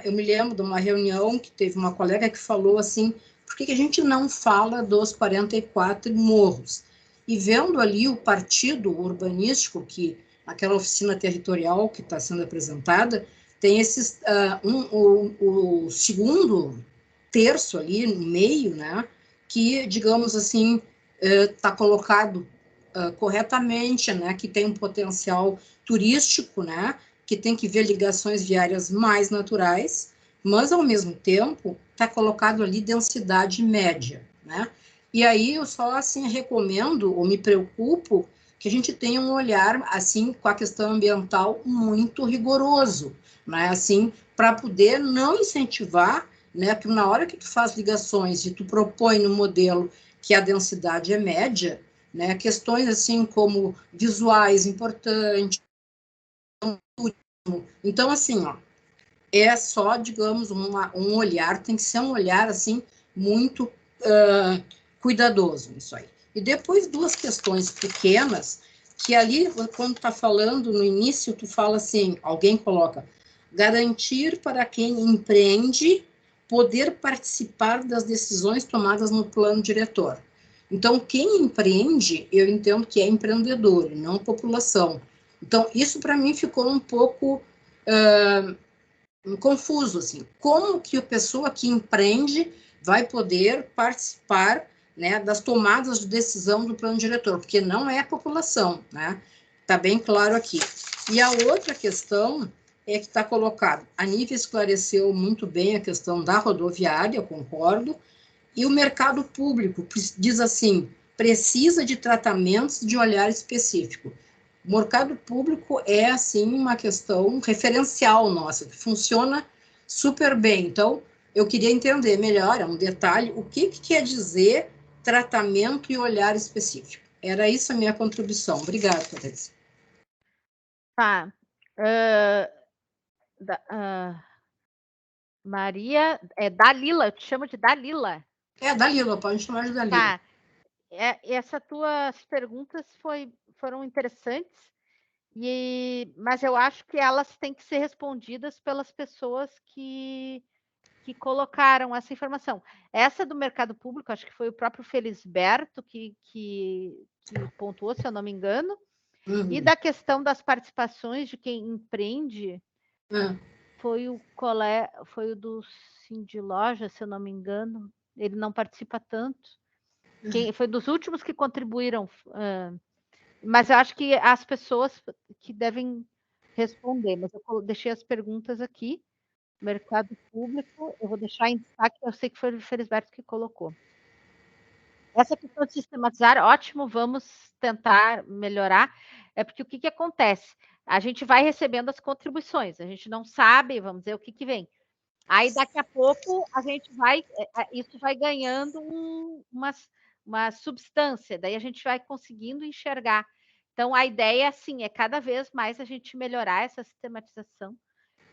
eu me lembro de uma reunião que teve uma colega que falou assim, por que a gente não fala dos 44 morros? E vendo ali o partido urbanístico, que aquela oficina territorial que está sendo apresentada, tem esses, o segundo terço ali no meio, né, que, digamos assim, está colocado corretamente, né, que tem um potencial turístico, né, que tem que ver ligações viárias mais naturais, mas, ao mesmo tempo, está colocado ali densidade média, né? E aí eu só, assim, recomendo, ou me preocupo, que a gente tenha um olhar, assim, com a questão ambiental muito rigoroso, né? Assim, para poder não incentivar, né? Porque na hora que tu faz ligações e tu propõe no modelo que a densidade é média, né? Questões, assim, como visuais importantes, então, assim, ó, é só, digamos, um olhar, tem que ser um olhar, assim, muito cuidadoso nisso aí. E depois, duas questões pequenas, que ali, quando está falando no início, tu fala assim, alguém coloca, garantir para quem empreende poder participar das decisões tomadas no plano diretor. Então, quem empreende, eu entendo que é empreendedor, e não população. Então, isso para mim ficou um pouco confuso, assim. Como que a pessoa que empreende vai poder participar, né, das tomadas de decisão do plano diretor? Porque não é a população, né? Está bem claro aqui. E a outra questão é que está colocado, a Nívia esclareceu muito bem a questão da rodoviária, eu concordo, e o mercado público diz assim, precisa de tratamentos de olhar específico. O mercado público é, assim, uma questão referencial nossa, que funciona super bem. Então, eu queria entender melhor, é um detalhe, o que quer dizer tratamento e olhar específico. Era isso a minha contribuição. Obrigada, Patrícia. Tá. Maria, Dalila, eu te chamo de Dalila. Dalila, pode chamar de Dalila. Tá. Essas tuas perguntas foram interessantes, mas eu acho que elas têm que ser respondidas pelas pessoas que colocaram essa informação. Essa do mercado público, acho que foi o próprio Felisberto que pontuou, se eu não me engano. Uhum. E da questão das participações de quem empreende, foi o do Cindy Loja, se eu não me engano. Ele não participa tanto. Foi dos últimos que contribuíram. Mas eu acho que as pessoas que devem responder, mas eu deixei as perguntas aqui. Mercado público, eu vou deixar em destaque, eu sei que foi o Felisberto que colocou. Essa questão de sistematizar, ótimo, vamos tentar melhorar. É porque o que acontece? A gente vai recebendo as contribuições, a gente não sabe, vamos dizer, o que vem. Aí, daqui a pouco, a gente isso vai ganhando uma substância, daí a gente vai conseguindo enxergar. Então, a ideia, assim, é cada vez mais a gente melhorar essa sistematização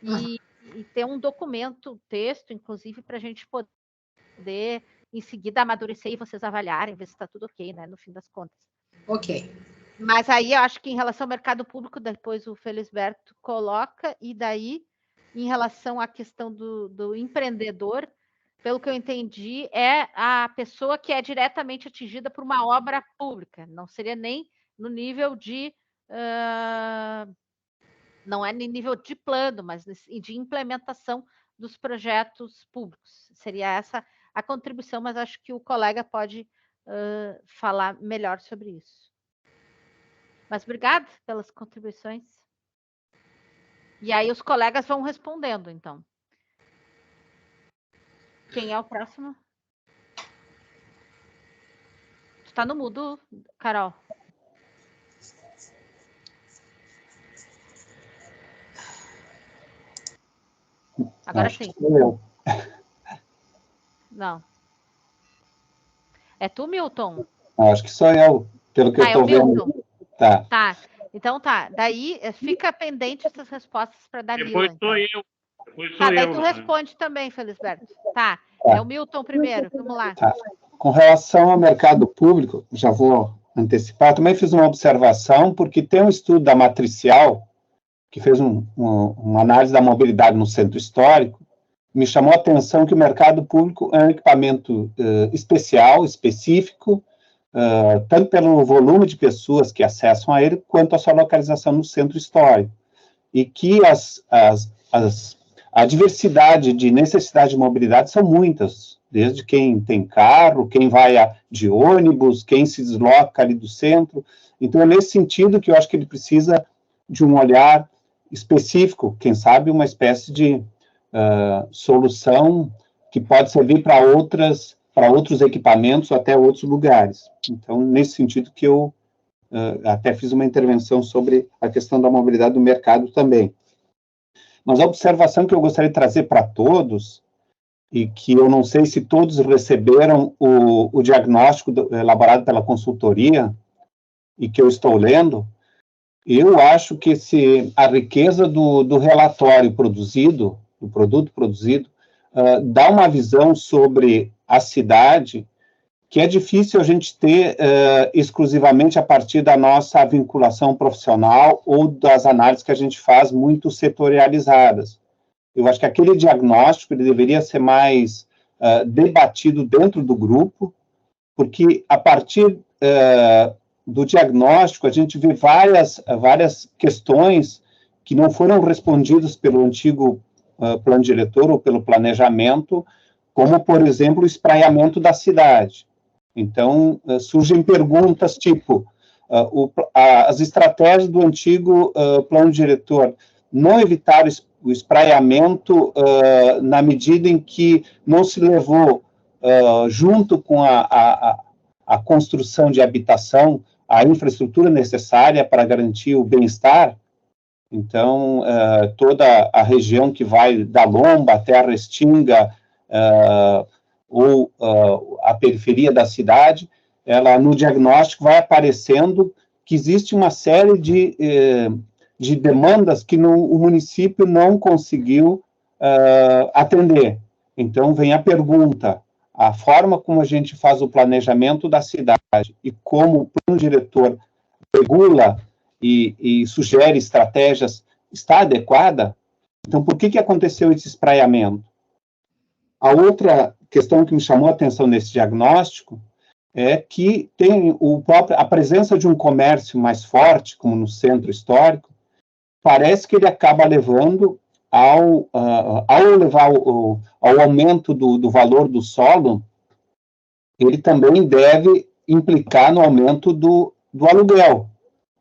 e ter um documento, texto, inclusive, para a gente poder, em seguida, amadurecer e vocês avaliarem, ver se está tudo ok, né, no fim das contas. Ok. Mas aí, eu acho que em relação ao mercado público, depois o Felisberto coloca, e daí, em relação à questão do empreendedor, pelo que eu entendi, é a pessoa que é diretamente atingida por uma obra pública, não seria nem no nível de... não é nem nível de plano, mas de implementação dos projetos públicos. Seria essa a contribuição, mas acho que o colega pode falar melhor sobre isso. Mas obrigado pelas contribuições. E aí os colegas vão respondendo, então. Quem é o próximo? Tu está no mudo, Carol. Agora Acho sim. que sou eu. Não. É tu, Milton? Acho que sou eu, pelo que eu estou vendo. Milton. Tá. Então tá. Daí fica pendente essas respostas para Danila. Depois sou então. eu. Daí tu responde também, Felisberto. Tá. É o Milton primeiro. Vamos lá. Tá. Com relação ao mercado público, já vou antecipar, também fiz uma observação, porque tem um estudo da Matricial, que fez uma análise da mobilidade no centro histórico, me chamou a atenção que o mercado público é um equipamento especial, específico, tanto pelo volume de pessoas que acessam a ele, quanto a sua localização no centro histórico. E que a diversidade de necessidade de mobilidade são muitas, desde quem tem carro, quem vai de ônibus, quem se desloca ali do centro. Então, é nesse sentido que eu acho que ele precisa de um olhar específico, quem sabe uma espécie de solução que pode servir para outros equipamentos, até outros lugares. Então, nesse sentido que eu até fiz uma intervenção sobre a questão da mobilidade do mercado também. Mas a observação que eu gostaria de trazer para todos, e que eu não sei se todos receberam o diagnóstico elaborado pela consultoria, e que eu estou lendo, eu acho que a riqueza do relatório produzido, do produto produzido, dá uma visão sobre a cidade que é difícil a gente ter exclusivamente a partir da nossa vinculação profissional ou das análises que a gente faz muito setorializadas. Eu acho que aquele diagnóstico ele deveria ser mais debatido dentro do grupo, porque a partir do diagnóstico a gente vê várias questões que não foram respondidas pelo antigo plano diretor ou pelo planejamento, como, por exemplo, o espraiamento da cidade. Então, surgem perguntas tipo, as estratégias do antigo plano diretor não evitaram o espraiamento na medida em que não se levou, junto com a construção de habitação, a infraestrutura necessária para garantir o bem-estar. Então, toda a região que vai da Lomba até a Restinga, ou a periferia da cidade, ela no diagnóstico vai aparecendo que existe uma série de demandas que o município não conseguiu atender. Então, vem a pergunta, a forma como a gente faz o planejamento da cidade e como o plano diretor regula e sugere estratégias está adequada? Então, por que aconteceu esse espraiamento? A outra questão que me chamou a atenção nesse diagnóstico é que tem a presença de um comércio mais forte, como no centro histórico, parece que ele acaba levando ao levar ao aumento do valor do solo, ele também deve implicar no aumento do aluguel,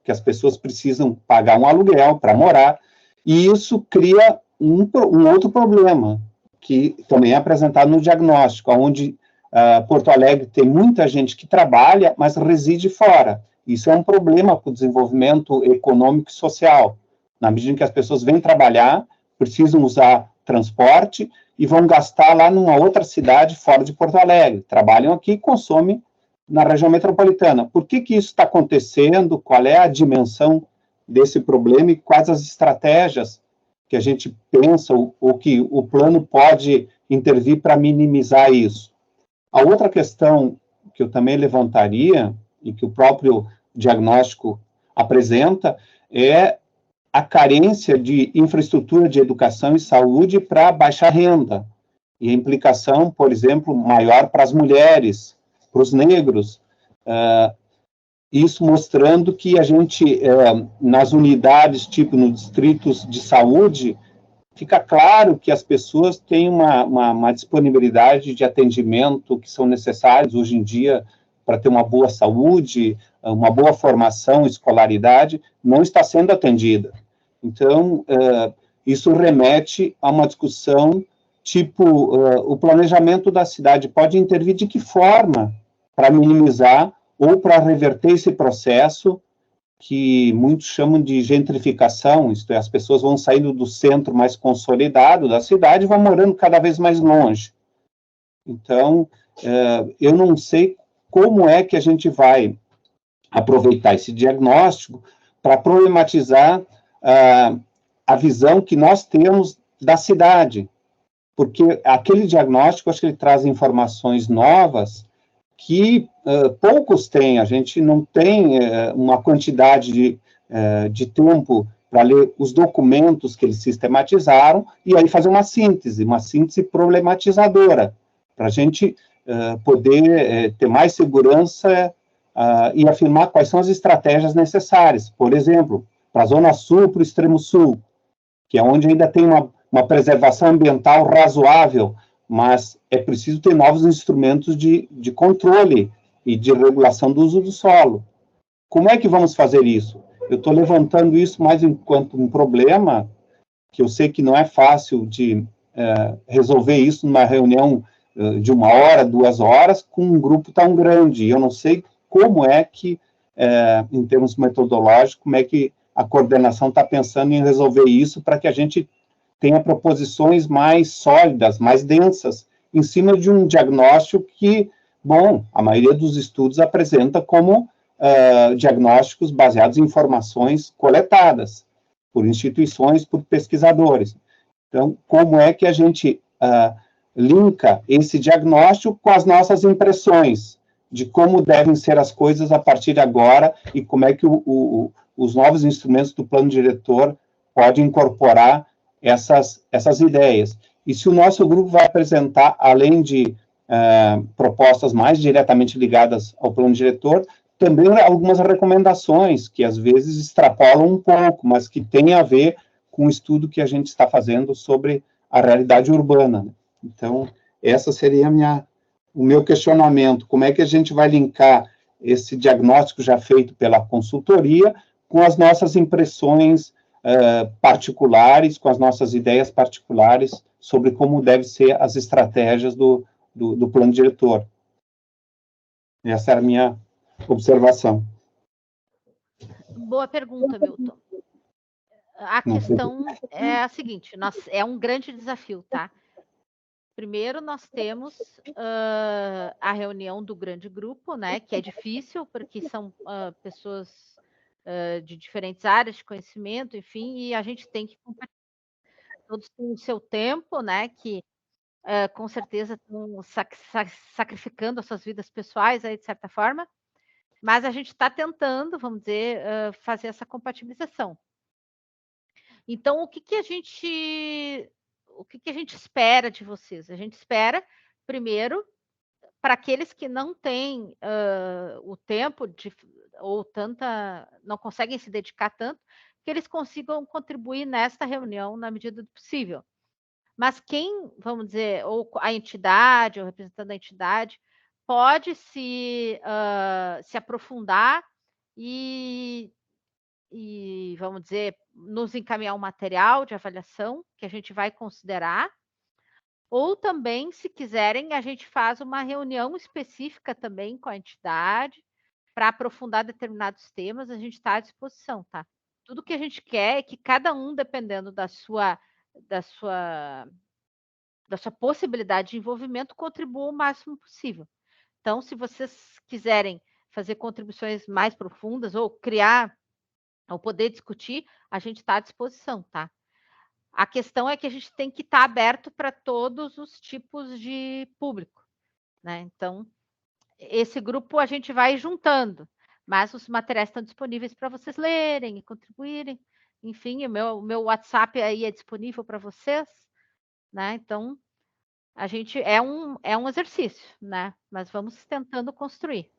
que as pessoas precisam pagar um aluguel para morar, e isso cria um outro problema, que também é apresentado no diagnóstico, onde Porto Alegre tem muita gente que trabalha, mas reside fora. Isso é um problema para o desenvolvimento econômico e social, na medida em que as pessoas vêm trabalhar, precisam usar transporte e vão gastar lá numa outra cidade fora de Porto Alegre. Trabalham aqui e consomem na região metropolitana. Por que isso está acontecendo? Qual é a dimensão desse problema e quais as estratégias que a gente pensa ou que o plano pode intervir para minimizar isso? A outra questão que eu também levantaria, e que o próprio diagnóstico apresenta, é a carência de infraestrutura de educação e saúde para baixa renda, e a implicação, por exemplo, maior para as mulheres, para os negros, isso mostrando que a gente, nas unidades, tipo nos distritos de saúde, fica claro que as pessoas têm uma disponibilidade de atendimento que são necessários hoje em dia para ter uma boa saúde, uma boa formação, escolaridade, não está sendo atendida. Então, isso remete a uma discussão tipo, o planejamento da cidade pode intervir de que forma para minimizar ou para reverter esse processo que muitos chamam de gentrificação, isto é, as pessoas vão saindo do centro mais consolidado da cidade e vão morando cada vez mais longe. Então, eu não sei como é que a gente vai aproveitar esse diagnóstico para problematizar a visão que nós temos da cidade, porque aquele diagnóstico, acho que ele traz informações novas que poucos têm, a gente não tem uma quantidade de tempo para ler os documentos que eles sistematizaram e aí fazer uma síntese problematizadora, para a gente poder ter mais segurança e afirmar quais são as estratégias necessárias. Por exemplo, para a Zona Sul, para o Extremo Sul, que é onde ainda tem uma preservação ambiental razoável, mas é preciso ter novos instrumentos de controle e de regulação do uso do solo. Como é que vamos fazer isso? Eu estou levantando isso mais enquanto um problema, que eu sei que não é fácil de resolver isso numa reunião de 1 hora, 2 horas, com um grupo tão grande. Eu não sei como é que, em termos metodológicos, como é que a coordenação está pensando em resolver isso para que a gente tenha proposições mais sólidas, mais densas, em cima de um diagnóstico que, bom, a maioria dos estudos apresenta como diagnósticos baseados em informações coletadas por instituições, por pesquisadores. Então, como é que a gente linka esse diagnóstico com as nossas impressões de como devem ser as coisas a partir de agora e como é que os novos instrumentos do plano diretor podem incorporar essas ideias. E se o nosso grupo vai apresentar, além de propostas mais diretamente ligadas ao plano diretor, também algumas recomendações que às vezes extrapolam um pouco, mas que têm a ver com o estudo que a gente está fazendo sobre a realidade urbana. Então, essa seria o meu questionamento. Como é que a gente vai linkar esse diagnóstico já feito pela consultoria com as nossas impressões particulares, com as nossas ideias particulares sobre como devem ser as estratégias do plano diretor? Essa era a minha observação. Boa pergunta, Milton. A questão é a seguinte, é um grande desafio, tá? Primeiro, nós temos a reunião do grande grupo, né, que é difícil, porque são pessoas de diferentes áreas de conhecimento, enfim, e a gente tem que compartilhar. Todos têm o seu tempo, né, que com certeza estão sacrificando as suas vidas pessoais, aí, de certa forma, mas a gente está tentando, vamos dizer, fazer essa compatibilização. Então, o que a gente espera de vocês? A gente espera, primeiro, para aqueles que não têm o tempo ou não conseguem se dedicar tanto, que eles consigam contribuir nesta reunião na medida do possível. Mas quem, vamos dizer, ou a entidade, ou representante da entidade, pode se aprofundar e, vamos dizer, nos encaminhar um material de avaliação que a gente vai considerar. Ou também, se quiserem, a gente faz uma reunião específica também com a entidade para aprofundar determinados temas, a gente está à disposição, tá? Tudo que a gente quer é que cada um, dependendo da sua possibilidade de envolvimento, contribua o máximo possível. Então, se vocês quiserem fazer contribuições mais profundas ou criar, ou poder discutir, a gente está à disposição, tá? A questão é que a gente tem que estar aberto para todos os tipos de público, né? Então, esse grupo a gente vai juntando, mas os materiais estão disponíveis para vocês lerem e contribuírem. Enfim, o meu WhatsApp aí é disponível para vocês, né? Então, a gente é um exercício, né? Mas vamos tentando construir.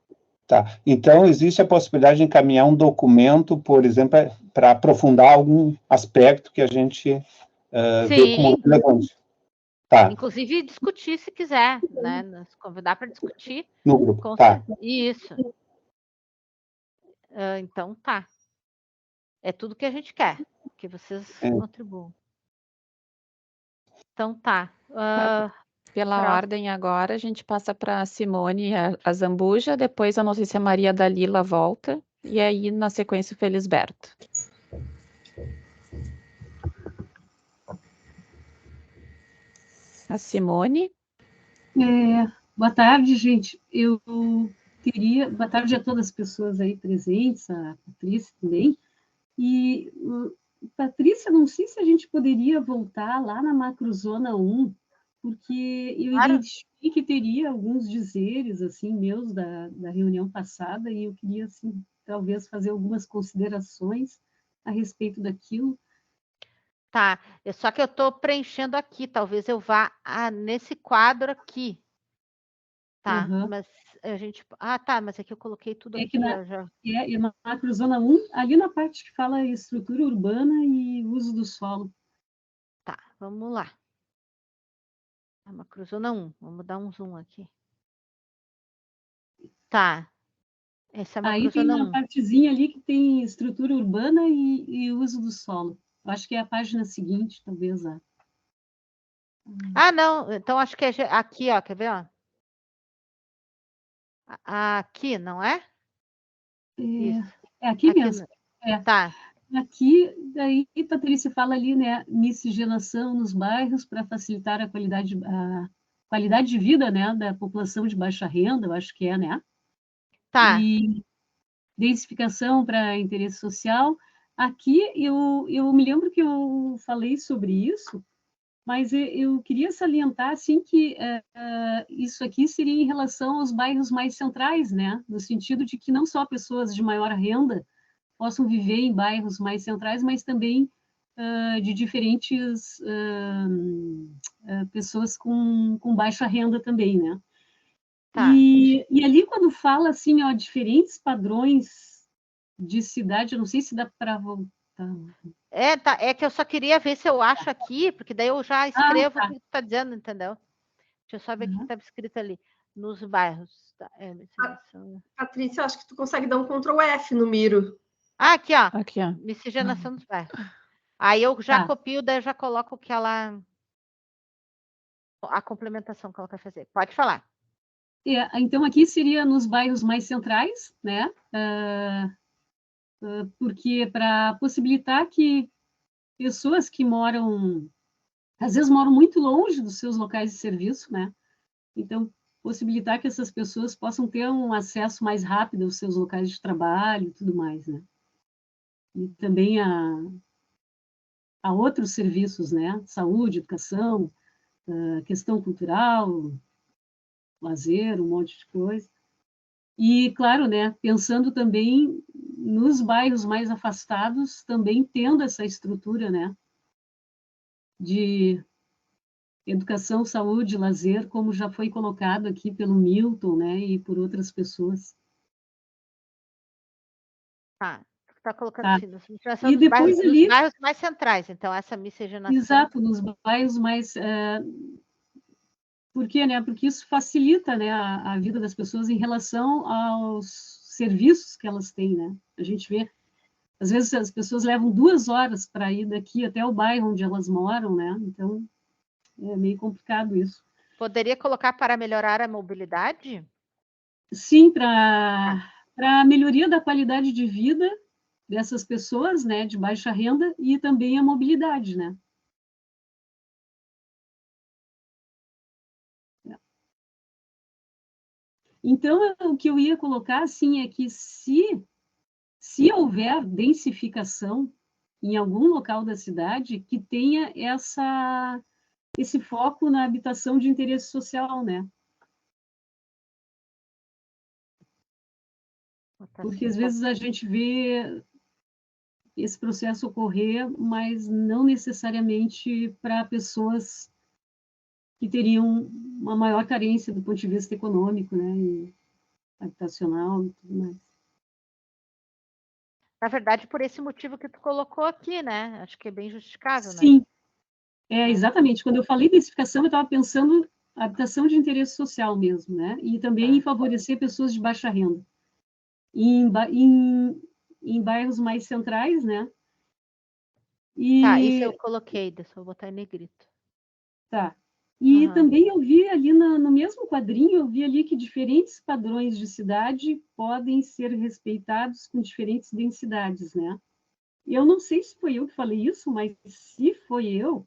Tá. Então, existe a possibilidade de encaminhar um documento, por exemplo, para aprofundar algum aspecto que a gente vê como relevante. Tá. Inclusive, discutir se quiser, né? Nos convidar para discutir. No grupo, tá. Isso. Então, tá. É tudo que a gente quer, que vocês contribuam. Então, tá. Pela ordem agora, a gente passa para a Simone a Zambuja, depois a notícia Maria Dalila volta, e aí, na sequência, o Felisberto. A Simone. Boa tarde, gente. Boa tarde a todas as pessoas aí presentes, a Patrícia também. E, Patrícia, não sei se a gente poderia voltar lá na macrozona 1, porque eu identifiquei que teria alguns dizeres, assim, meus da reunião passada, e eu queria, assim, talvez fazer algumas considerações a respeito daquilo. Tá, só que eu estou preenchendo aqui, talvez eu vá nesse quadro aqui. Tá, mas a gente... tá, mas é que eu coloquei tudo aqui. Na macrozona 1, ali na parte que fala estrutura urbana e uso do solo. Tá, vamos lá. A macrozona 1, vamos dar um zoom aqui. Tá. Essa é a macrozona 1. Aí tem uma partezinha ali que tem estrutura urbana e uso do solo. Eu acho que é a página seguinte, talvez. Não. Então, acho que é aqui, ó. Quer ver, ó? Aqui, não é? É aqui mesmo. Tá. Aqui, daí, Patrícia fala ali, né, miscigenação nos bairros para facilitar a qualidade de vida, né, da população de baixa renda, eu acho que né? Tá. E densificação para interesse social. Aqui, eu me lembro que eu falei sobre isso, mas eu queria salientar, assim, que isso aqui seria em relação aos bairros mais centrais, né, no sentido de que não só pessoas de maior renda possam viver em bairros mais centrais, mas também de diferentes pessoas com baixa renda também, né? Tá. E ali, quando fala, assim, ó, diferentes padrões de cidade, eu não sei se dá para voltar. Tá, é que eu só queria ver se eu acho aqui, porque daí eu já escrevo o que tu está dizendo, entendeu? Deixa eu só ver o que estava escrito ali, nos bairros. Tá, Patrícia, eu acho que tu consegue dar um Ctrl F no Miro. Aqui, ó. Aqui, ó. Miscigenação dos bairros. Aí eu já copio, daí eu já coloco a complementação que ela quer fazer. Pode falar. Então, aqui seria nos bairros mais centrais, né? Porque para possibilitar que pessoas que às vezes moram muito longe dos seus locais de serviço, né? Então, possibilitar que essas pessoas possam ter um acesso mais rápido aos seus locais de trabalho e tudo mais, né? E também a outros serviços, né? Saúde, educação, questão cultural, lazer, um monte de coisa. E, claro, né, pensando também nos bairros mais afastados, também tendo essa estrutura, né, de educação, saúde, lazer, como já foi colocado aqui pelo Milton, né, e por outras pessoas. Tá. está colocando Tá. assim, miscigenação E dos depois nos ali, bairros mais centrais, então essa miscigenação. exato, nos bairros mais... por quê, né? Porque isso facilita, né, a vida das pessoas em relação aos serviços que elas têm, né? A gente vê, às vezes as pessoas levam 2 horas para ir daqui até o bairro onde elas moram, né? Então, é meio complicado isso. Poderia colocar para melhorar a mobilidade? Sim, para a melhoria da qualidade de vida dessas pessoas, né, de baixa renda, e também a mobilidade, né? Então, o que eu ia colocar, assim, é que se houver densificação em algum local da cidade, que tenha esse foco na habitação de interesse social, né? Porque às vezes a gente vê esse processo ocorrer, mas não necessariamente para pessoas que teriam uma maior carência do ponto de vista econômico, né, e habitacional e tudo mais. Na verdade, por esse motivo que tu colocou aqui, né? Acho que é bem justificável, né? Sim, exatamente. Quando eu falei densificação, eu estava pensando habitação de interesse social mesmo, né? E também em favorecer pessoas de baixa renda. Em bairros mais centrais, né? Tá, isso eu coloquei, deixa eu botar em negrito. Tá. E também eu vi ali no mesmo quadrinho, eu vi ali que diferentes padrões de cidade podem ser respeitados com diferentes densidades, né? Eu não sei se foi eu que falei isso, mas se foi eu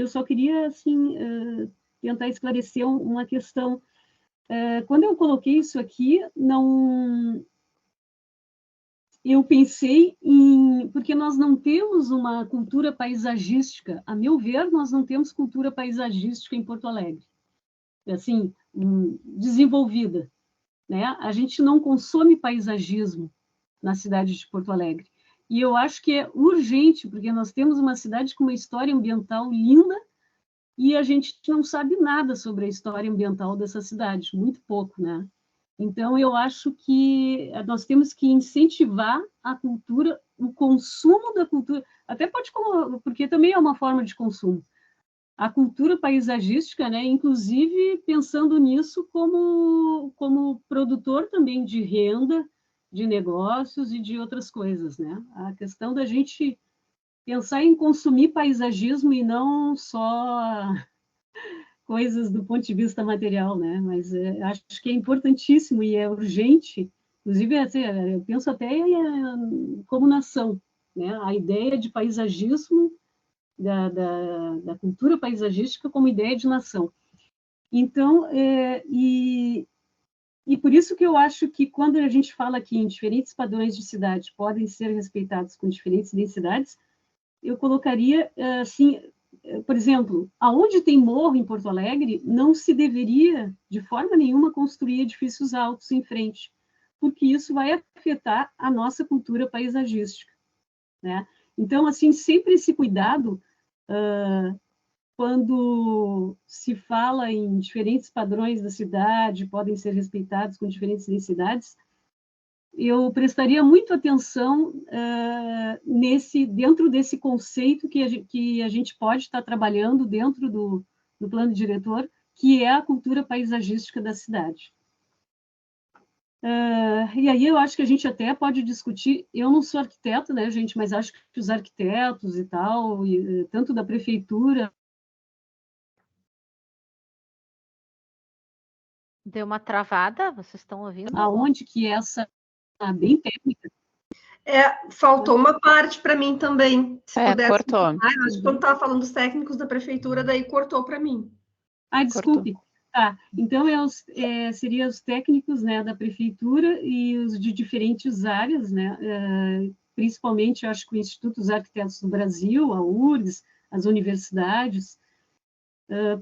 só queria, assim, tentar esclarecer uma questão. Quando eu coloquei isso aqui, eu pensei porque nós não temos uma cultura paisagística, a meu ver, nós não temos cultura paisagística em Porto Alegre, assim, desenvolvida, né? A gente não consome paisagismo na cidade de Porto Alegre. E eu acho que é urgente, porque nós temos uma cidade com uma história ambiental linda e a gente não sabe nada sobre a história ambiental dessa cidade, muito pouco, né? Então, eu acho que nós temos que incentivar a cultura, o consumo da cultura, até pode, porque também é uma forma de consumo. A cultura paisagística, né, inclusive pensando nisso como produtor também de renda, de negócios e de outras coisas, né? A questão da gente pensar em consumir paisagismo e não só coisas do ponto de vista material, né? Mas acho que é importantíssimo e é urgente, inclusive eu penso até como nação, né? A ideia de paisagismo, da cultura paisagística como ideia de nação. Então, e por isso que eu acho que quando a gente fala que em diferentes padrões de cidade podem ser respeitados com diferentes densidades, eu colocaria, assim, por exemplo, aonde tem morro em Porto Alegre, não se deveria, de forma nenhuma, construir edifícios altos em frente, porque isso vai afetar a nossa cultura paisagística, né? Então, assim, sempre esse cuidado, quando se fala em diferentes padrões da cidade, podem ser respeitados com diferentes densidades, eu prestaria muito atenção dentro desse conceito que a gente pode estar trabalhando dentro do plano diretor, que é a cultura paisagística da cidade. E aí eu acho que a gente até pode discutir, eu não sou arquiteta, né, gente, mas acho que os arquitetos e tal, tanto da prefeitura... Deu uma travada, vocês estão ouvindo? Aonde que essa... bem técnica. Faltou uma parte para mim também. Se pudesse, cortou. Acho que quando estava falando dos técnicos da prefeitura, daí cortou para mim. Desculpe. Tá, então seriam os técnicos, né, da prefeitura e os de diferentes áreas, né, principalmente, eu acho que o Instituto dos Arquitetos do Brasil, a URGS, as universidades,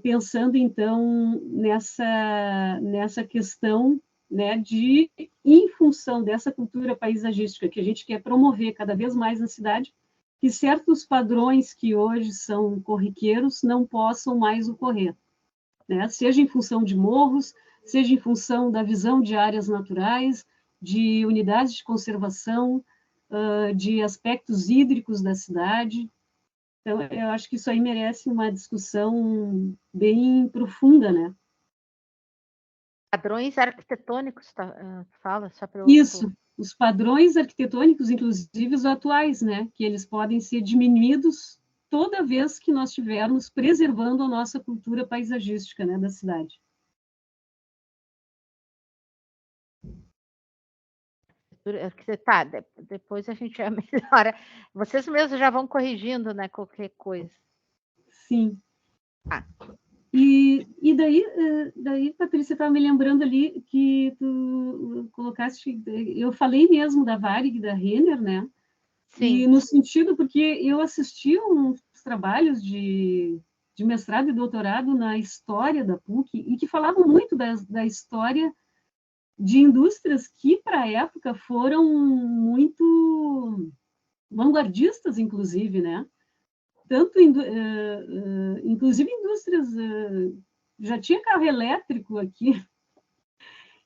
pensando, então, nessa questão, né, em função dessa cultura paisagística que a gente quer promover cada vez mais na cidade, que certos padrões que hoje são corriqueiros não possam mais ocorrer, né? Seja em função de morros, seja em função da visão de áreas naturais, de unidades de conservação, de aspectos hídricos da cidade. Então, eu acho que isso aí merece uma discussão bem profunda, né? Padrões arquitetônicos, fala, só para eu... Isso, os padrões arquitetônicos, inclusive os atuais, né? Que eles podem ser diminuídos toda vez que nós estivermos preservando a nossa cultura paisagística, né, da cidade. Tá, depois a gente já melhora. Vocês mesmos já vão corrigindo, né, qualquer coisa. Sim. E daí, Patrícia, estava me lembrando ali que tu colocaste, eu falei mesmo da Varig, da Renner, né? Sim. E no sentido, porque eu assisti uns trabalhos de mestrado e doutorado na história da PUC, e que falavam muito da história de indústrias que, para a época, foram muito vanguardistas, inclusive, né? Tanto, inclusive, indústrias... já tinha carro elétrico aqui,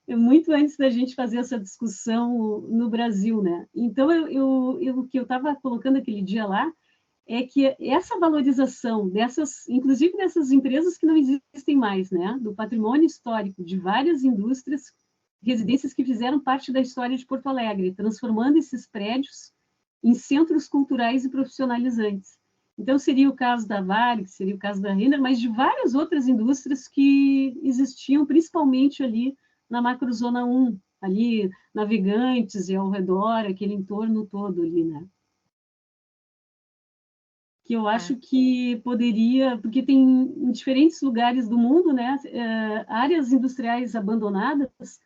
muito antes da gente fazer essa discussão no Brasil, né? Então, o que eu estava colocando aquele dia lá é que essa valorização dessas, inclusive dessas empresas que não existem mais, né? Do patrimônio histórico de várias indústrias, residências que fizeram parte da história de Porto Alegre, transformando esses prédios em centros culturais e profissionalizantes. Então, seria o caso da Varig, seria o caso da Renner, mas de várias outras indústrias que existiam, principalmente ali na macrozona 1, ali, Navegantes e ao redor, aquele entorno todo ali, né? Que eu acho que poderia, porque tem em diferentes lugares do mundo, né, áreas industriais abandonadas,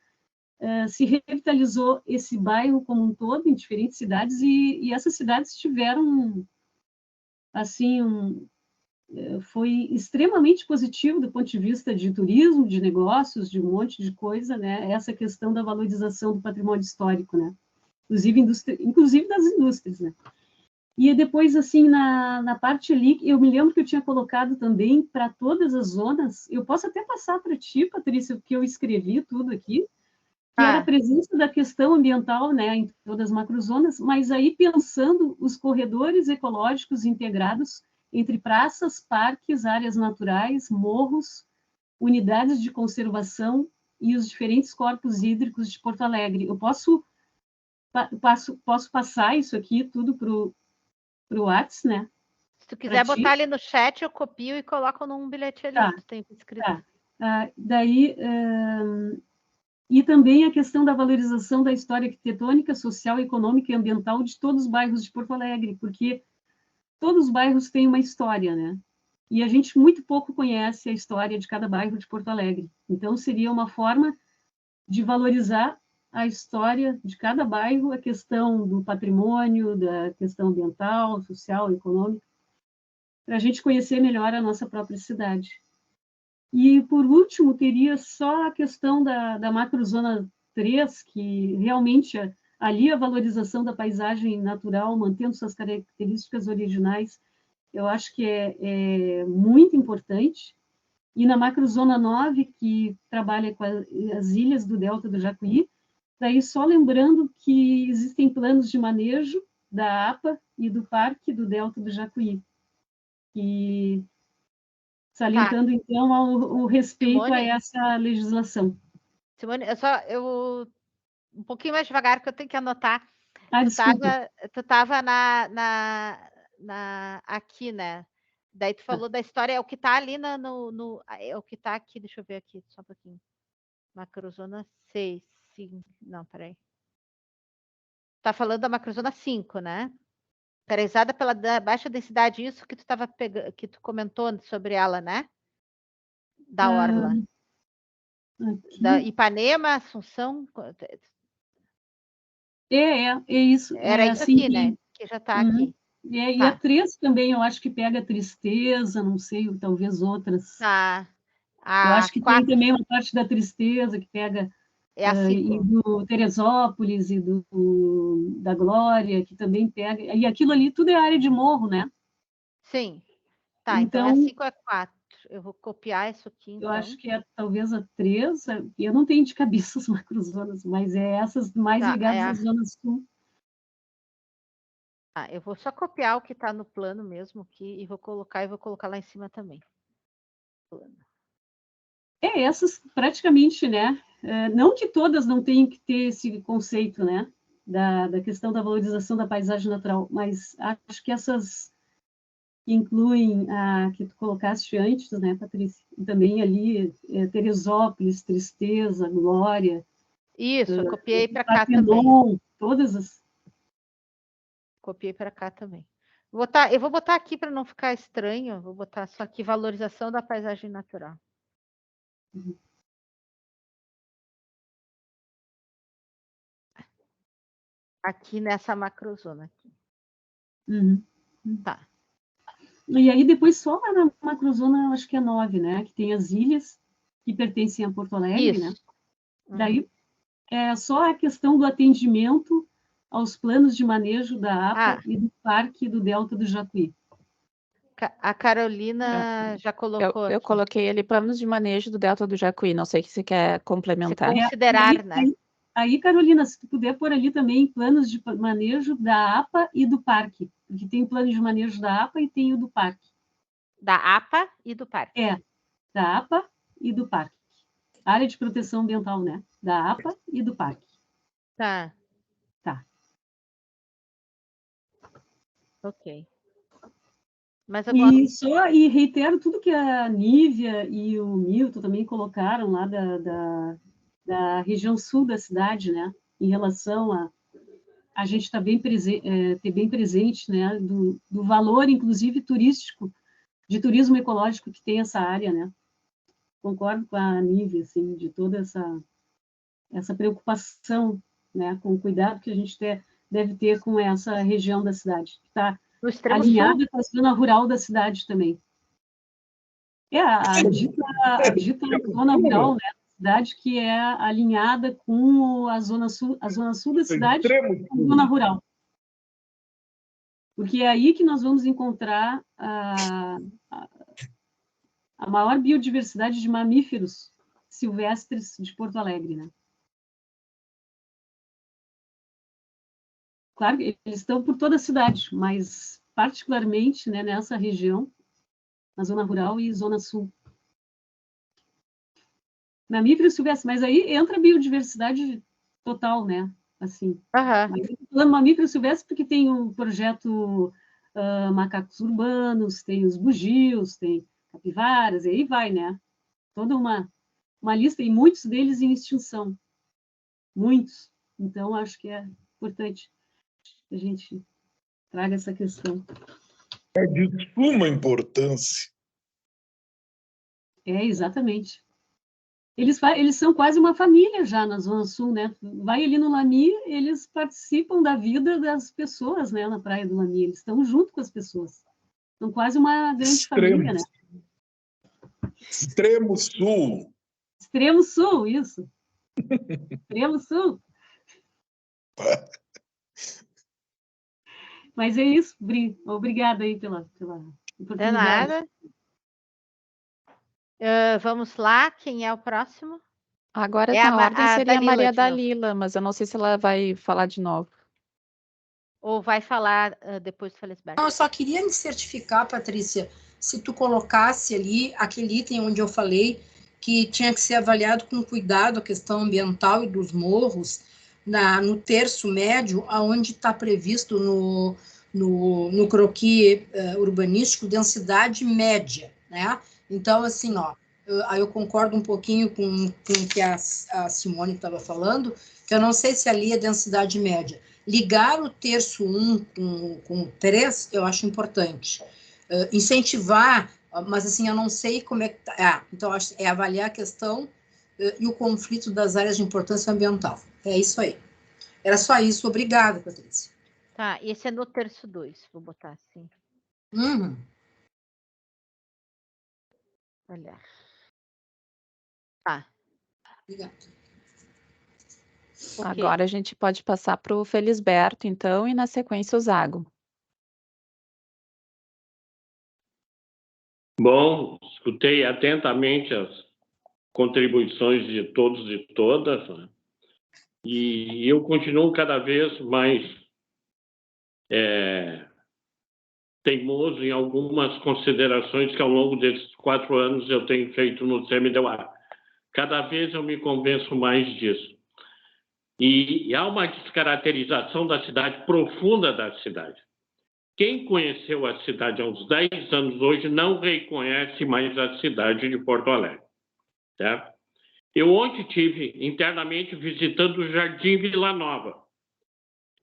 se revitalizou esse bairro como um todo, em diferentes cidades, e essas cidades tiveram, assim, foi extremamente positivo do ponto de vista de turismo, de negócios, de um monte de coisa, né, essa questão da valorização do patrimônio histórico, né, inclusive das indústrias, né. E depois, assim, na parte ali, eu me lembro que eu tinha colocado também para todas as zonas, eu posso até passar para ti, Patrícia, porque eu escrevi tudo aqui, que era a presença da questão ambiental, né, em todas as macrozonas, mas aí pensando os corredores ecológicos integrados entre praças, parques, áreas naturais, morros, unidades de conservação e os diferentes corpos hídricos de Porto Alegre. Eu posso passar isso aqui tudo para o WhatsApp, né? Se tu quiser botar ali no chat, eu copio e coloco num bilhete ali. Tu tem escrito. Daí... E também a questão da valorização da história arquitetônica, social, econômica e ambiental de todos os bairros de Porto Alegre, porque todos os bairros têm uma história, né? E a gente muito pouco conhece a história de cada bairro de Porto Alegre. Então, seria uma forma de valorizar a história de cada bairro, a questão do patrimônio, da questão ambiental, social, econômica, para a gente conhecer melhor a nossa própria cidade. E, por último, teria só a questão da macrozona 3, que realmente ali a valorização da paisagem natural, mantendo suas características originais, eu acho que é muito importante. E na macrozona 9, que trabalha com as ilhas do Delta do Jacuí, daí só lembrando que existem planos de manejo da APA e do Parque do Delta do Jacuí, que salientando, então, o respeito Simone, a essa legislação. Simone, um pouquinho mais devagar, que eu tenho que anotar. Tu estava aqui, né? Daí tu falou da história, é o que está ali é o que está aqui, deixa eu ver aqui, só um pouquinho. Macrozona 6, sim. Não, peraí. Tá falando da macrozona 5, né? Caracterizada pela baixa densidade, isso que tu estava que tu comentou sobre ela, né? Da orla. Da Ipanema, Assunção. É isso. Era isso assim, aqui, né? Que já está aqui. E a 3 também, eu acho que pega tristeza, não sei, talvez outras. Tá. Eu acho que 4. Tem também uma parte da tristeza que pega e do Teresópolis e da Glória, que também pega. E aquilo ali tudo é área de morro, né? Sim. Tá, então é 5 a 4. Eu vou copiar isso aqui, então. Eu acho que é talvez a 3. Eu não tenho de cabeça as macrozonas, mas é essas mais ligadas à Zona Sul. Eu vou só copiar o que está no plano mesmo aqui e vou colocar lá em cima também. Essas praticamente, né? Não que todas não tenham que ter esse conceito, né? Da questão da valorização da paisagem natural, mas acho que essas incluem a que tu colocaste antes, né, Patrícia? E também ali, Teresópolis, Tristeza, Glória. Isso, eu copiei para cá também. Todas as... Copiei para cá também. Eu vou botar aqui para não ficar estranho, vou botar só aqui valorização da paisagem natural. Uhum. Aqui nessa macrozona. Uhum. Tá. E aí depois só lá na macrozona, acho que é 9, né? Que tem as ilhas que pertencem a Porto Alegre, né? Daí é só a questão do atendimento aos planos de manejo da APA e do Parque do Delta do Jacuí. A Carolina já colocou eu coloquei ali planos de manejo do Delta do Jacuí, não sei se você quer complementar. Se considerar, né? Aí, Carolina, se tu puder pôr ali também planos de manejo da APA e do parque, porque tem o plano de manejo da APA e tem o do parque. Da APA e do parque. Da APA e do parque. Área de proteção ambiental, né? Da APA e do parque. Tá. Ok. Mas agora... E reitero tudo que a Nívia e o Milton também colocaram lá da região sul da cidade, né? Em relação a gente tá ter bem presente, né? Do valor, inclusive, turístico, de turismo ecológico que tem essa área, né? Concordo com a Nívia, assim, de toda essa preocupação, né? Com o cuidado que a gente deve ter com essa região da cidade, que está alinhada com a zona rural da cidade também. A dita zona rural, né, da cidade, que é alinhada com a zona sul da cidade, com a zona rural. Porque é aí que nós vamos encontrar a maior biodiversidade de mamíferos silvestres de Porto Alegre, né? Claro que eles estão por toda a cidade, mas particularmente, né, nessa região, na zona rural e zona sul. Mamíferos silvestres, mas aí entra a biodiversidade total, né? Assim. Mas eu tô falando mamíferos silvestres porque tem o projeto Macacos Urbanos, tem os bugios, tem capivaras, e aí vai, né? Toda uma lista, e muitos deles em extinção. Muitos. Então, acho que é importante que a gente traga essa questão. É de suma importância. Exatamente. Eles são quase uma família já na Zona Sul, né? Vai ali no Lami, eles participam da vida das pessoas, né? Na Praia do Lami, eles estão junto com as pessoas. São quase uma grande família, né? Extremo Sul. Extremo Sul, isso. Extremo Sul. Mas é isso, Bri. Obrigada aí pela oportunidade. De nada. Vamos lá, quem é o próximo? Agora na ordem seria a Maria Dalila, mas eu não sei se ela vai falar de novo. Ou vai falar depois do Felisberto? Não, eu só queria me certificar, Patrícia, se tu colocasse ali aquele item onde eu falei que tinha que ser avaliado com cuidado a questão ambiental e dos morros, no terço médio, aonde está previsto no croquis urbanístico densidade média, né? Então, assim, aí eu concordo um pouquinho com o que a Simone estava falando, que eu não sei se ali é densidade média. Ligar o terço 1 com o 3, eu acho importante. Incentivar, mas assim, eu não sei como é que está. Então, acho é avaliar a questão e o conflito das áreas de importância ambiental. É isso aí. Era só isso. Obrigada, Patrícia. Tá, esse é no terço 2, vou botar assim. Olha. Tá. Obrigada. Okay. Agora a gente pode passar para o Felisberto, então, e na sequência o Zago. Bom, escutei atentamente as contribuições de todos e todas, né? E eu continuo cada vez mais teimoso em algumas considerações que ao longo desses 4 anos eu tenho feito no CMDEUA. Cada vez eu me convenço mais disso. E há uma descaracterização da cidade, profunda da cidade. Quem conheceu a cidade há uns 10 anos hoje não reconhece mais a cidade de Porto Alegre. Certo? Eu ontem estive internamente visitando o Jardim Vila Nova.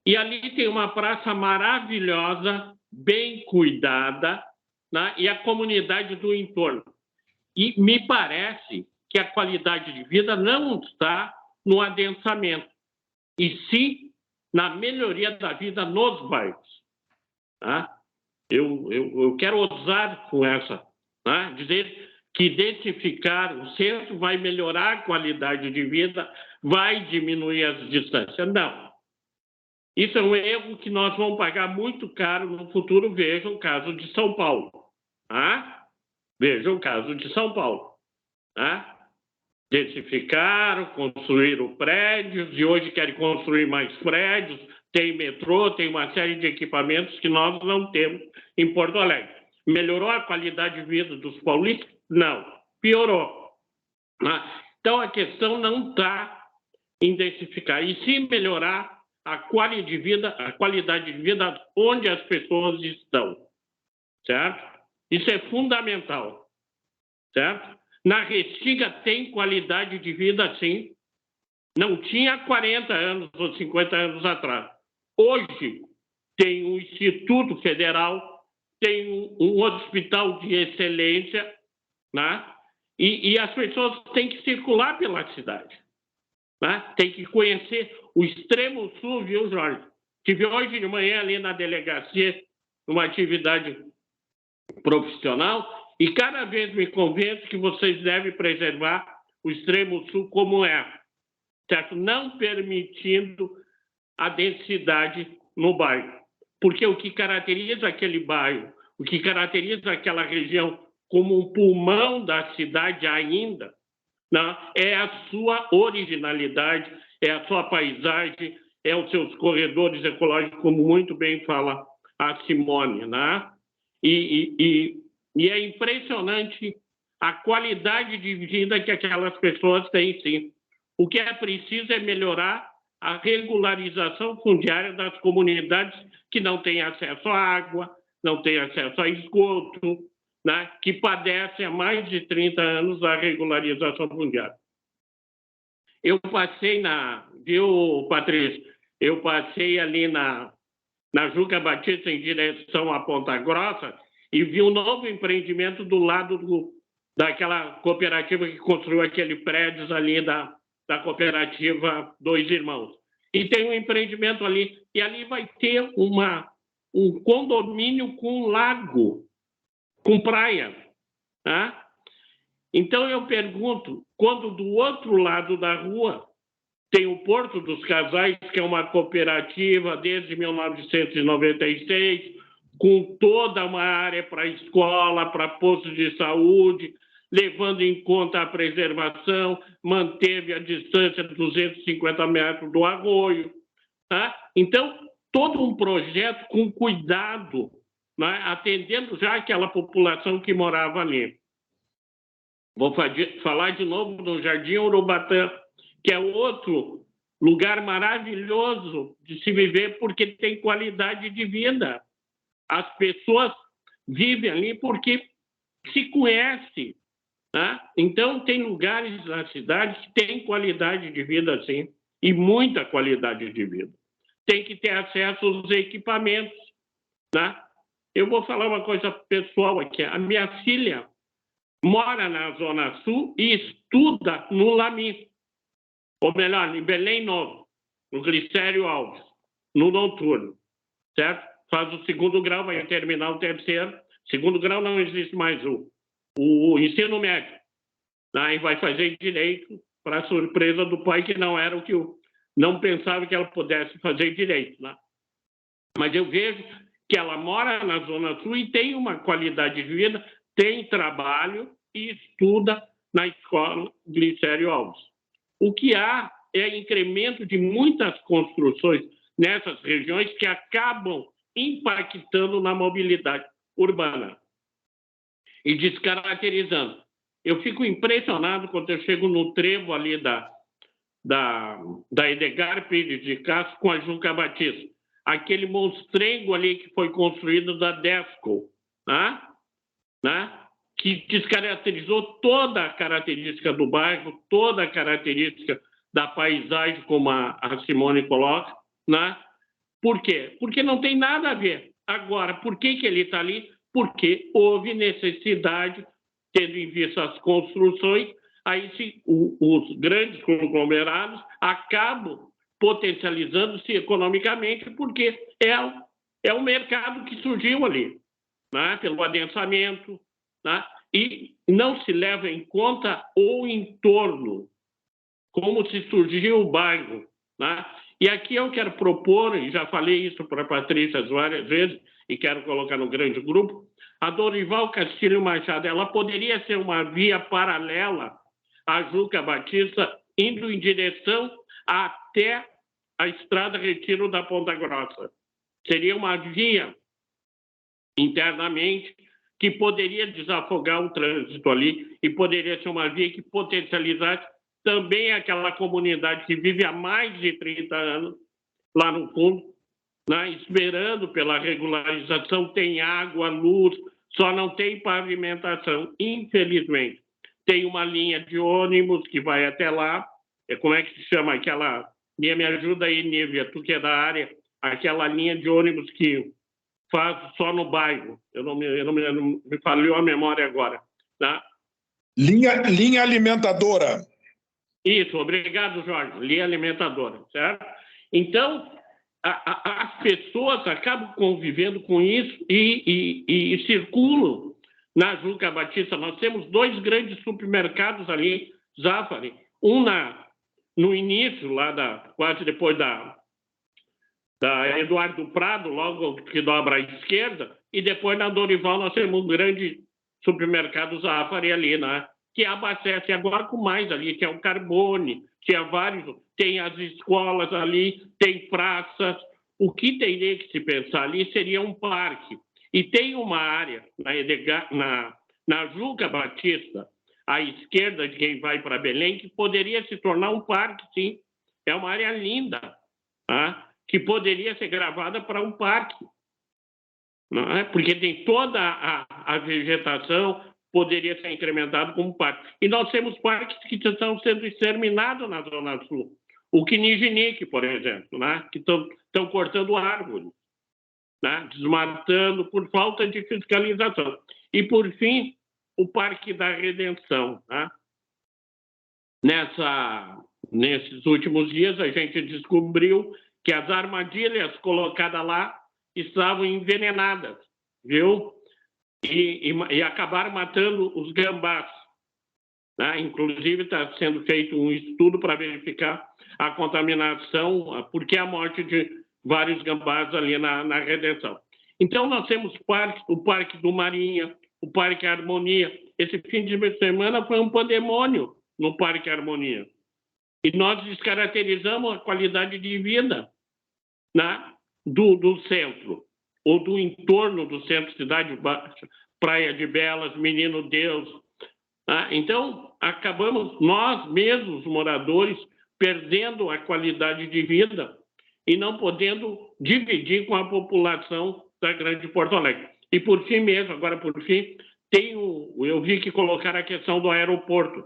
E ali tem uma praça maravilhosa, bem cuidada, né? E a comunidade do entorno. E me parece que a qualidade de vida não está no adensamento, e sim na melhoria da vida nos bairros. Tá? Eu quero ousar com essa, tá? Dizer que identificar o centro vai melhorar a qualidade de vida, vai diminuir as distâncias. Não. Isso é um erro que nós vamos pagar muito caro no futuro. Veja o caso de São Paulo. Tá? Veja o caso de São Paulo. Tá? Densificaram, construíram prédios e hoje querem construir mais prédios. Tem metrô, tem uma série de equipamentos que nós não temos em Porto Alegre. Melhorou a qualidade de vida dos paulistas? Não, piorou. Então, a questão não está em densificar, e sim melhorar a qualidade de vida onde as pessoas estão. Certo? Isso é fundamental. Certo? Na Restinga tem qualidade de vida, sim. Não tinha 40 anos ou 50 anos atrás. Hoje tem um Instituto Federal, tem um hospital de excelência, né? E as pessoas têm que circular pela cidade. Né? Tem que conhecer o extremo sul, viu, Jorge? Estive hoje de manhã ali na delegacia, numa atividade profissional, e cada vez me convenço que vocês devem preservar o extremo sul como é, certo? Não permitindo a densidade no bairro. Porque o que caracteriza aquele bairro, o que caracteriza aquela região como um pulmão da cidade ainda, né, é a sua originalidade, é a sua paisagem, é os seus corredores ecológicos, como muito bem fala a Simone. Né? E é impressionante a qualidade de vida que aquelas pessoas têm, sim. O que é preciso é melhorar a regularização fundiária das comunidades que não têm acesso à água, não têm acesso a esgoto, né, que padecem há mais de 30 anos a regularização fundiária. Eu passei viu, Patrícia? Eu passei ali na Juca Batista em direção à Ponta Grossa e vi um novo empreendimento do lado daquela cooperativa que construiu aquele prédio ali da cooperativa Dois Irmãos. E tem um empreendimento ali, e ali vai ter um condomínio com lago, com praia. Tá? Então eu pergunto, quando do outro lado da rua tem o Porto dos Casais, que é uma cooperativa desde 1996, com toda uma área para escola, para postos de saúde, levando em conta a preservação, manteve a distância de 250 metros do arroio. Tá? Então, todo um projeto com cuidado, né? Atendendo já aquela população que morava ali. Vou falar de novo do Jardim Urubatã, que é outro lugar maravilhoso de se viver porque tem qualidade de vida. As pessoas vivem ali porque se conhecem. Tá? Então, tem lugares na cidade que têm qualidade de vida, sim, e muita qualidade de vida. Tem que ter acesso aos equipamentos. Tá? Eu vou falar uma coisa pessoal aqui. A minha filha mora na Zona Sul e estuda no Lami, ou melhor, em Belém Novo, no Glicério Alves, no noturno, certo? Faz o 2º grau, vai terminar o 3º. 2º grau não existe mais o ensino médio. Aí vai fazer direito, para surpresa do pai, que não era o que não pensava que ela pudesse fazer direito. Né? Mas eu vejo que ela mora na Zona Sul e tem uma qualidade de vida, tem trabalho e estuda na escola Glicério Alves. O que há é incremento de muitas construções nessas regiões que acabam impactando na mobilidade urbana e descaracterizando. Eu fico impressionado quando eu chego no trevo ali da Edgar Pires de Castro com a Juca Batista. Aquele monstrengo ali que foi construído da Desco, né? Que descaracterizou toda a característica do bairro, toda a característica da paisagem, como a Simone coloca, né? Por quê? Porque não tem nada a ver. Agora, por que ele está ali? Porque houve necessidade, tendo em vista as construções, aí os grandes conglomerados acabam potencializando-se economicamente, porque é o mercado que surgiu ali, né? Pelo adensamento, né? E não se leva em conta o entorno, como se surgiu o bairro, né? E aqui eu quero propor, e já falei isso para a Patrícia várias vezes, e quero colocar no grande grupo, a Dorival Castilho Machado, ela poderia ser uma via paralela à Juca Batista, indo em direção até a Estrada Retiro da Ponta Grossa. Seria uma via internamente que poderia desafogar o trânsito ali e poderia ser uma via que potencializasse também aquela comunidade que vive há mais de 30 anos lá no fundo, né, esperando pela regularização, tem água, luz, só não tem pavimentação, infelizmente. Tem uma linha de ônibus que vai até lá, como é que se chama aquela... Me ajuda aí, Nívia, tu que é da área, aquela linha de ônibus que faz só no bairro. Não me falhou a memória agora. Tá? Linha alimentadora. Isso, obrigado, Jorge. Linha alimentadora, certo? Então, as pessoas acabam convivendo com isso e circulam na Juca Batista. Nós temos 2 grandes supermercados ali, Zafari, um no início, quase depois da Eduardo Prado, logo que dobra à esquerda, e depois na Dorival nós temos um grande supermercado Zafari ali, né? Que abastece agora com mais ali, que é o Carbone, que é vários, tem as escolas ali, tem praças. O que teria que se pensar ali seria um parque. E tem uma área na Juca Batista, à esquerda de quem vai para Belém, que poderia se tornar um parque, sim. É uma área linda, tá? Que poderia ser gravada para um parque. Não é? Porque tem toda a vegetação, poderia ser incrementado como parque. E nós temos parques que estão sendo exterminados na Zona Sul. O Quiniginique, por exemplo, né? Que estão cortando árvores, né? Desmatando por falta de fiscalização. E, por fim, o Parque da Redenção. Né? Nesses últimos dias, a gente descobriu que as armadilhas colocadas lá estavam envenenadas, viu? E acabaram matando os gambás. Né? Inclusive, está sendo feito um estudo para verificar a contaminação, porque a morte de vários gambás ali na Redenção. Então, nós temos o Parque do Marinha, o Parque Harmonia. Esse fim de semana foi um pandemônio no Parque Harmonia. E nós descaracterizamos a qualidade de vida, né, do centro, ou do entorno do centro, Cidade Baixa, Praia de Belas, Menino Deus. Né? Então, acabamos, nós mesmos, moradores, perdendo a qualidade de vida e não podendo dividir com a população da Grande Porto Alegre. E, por fim mesmo, agora por fim, eu vi que colocaram a questão do aeroporto.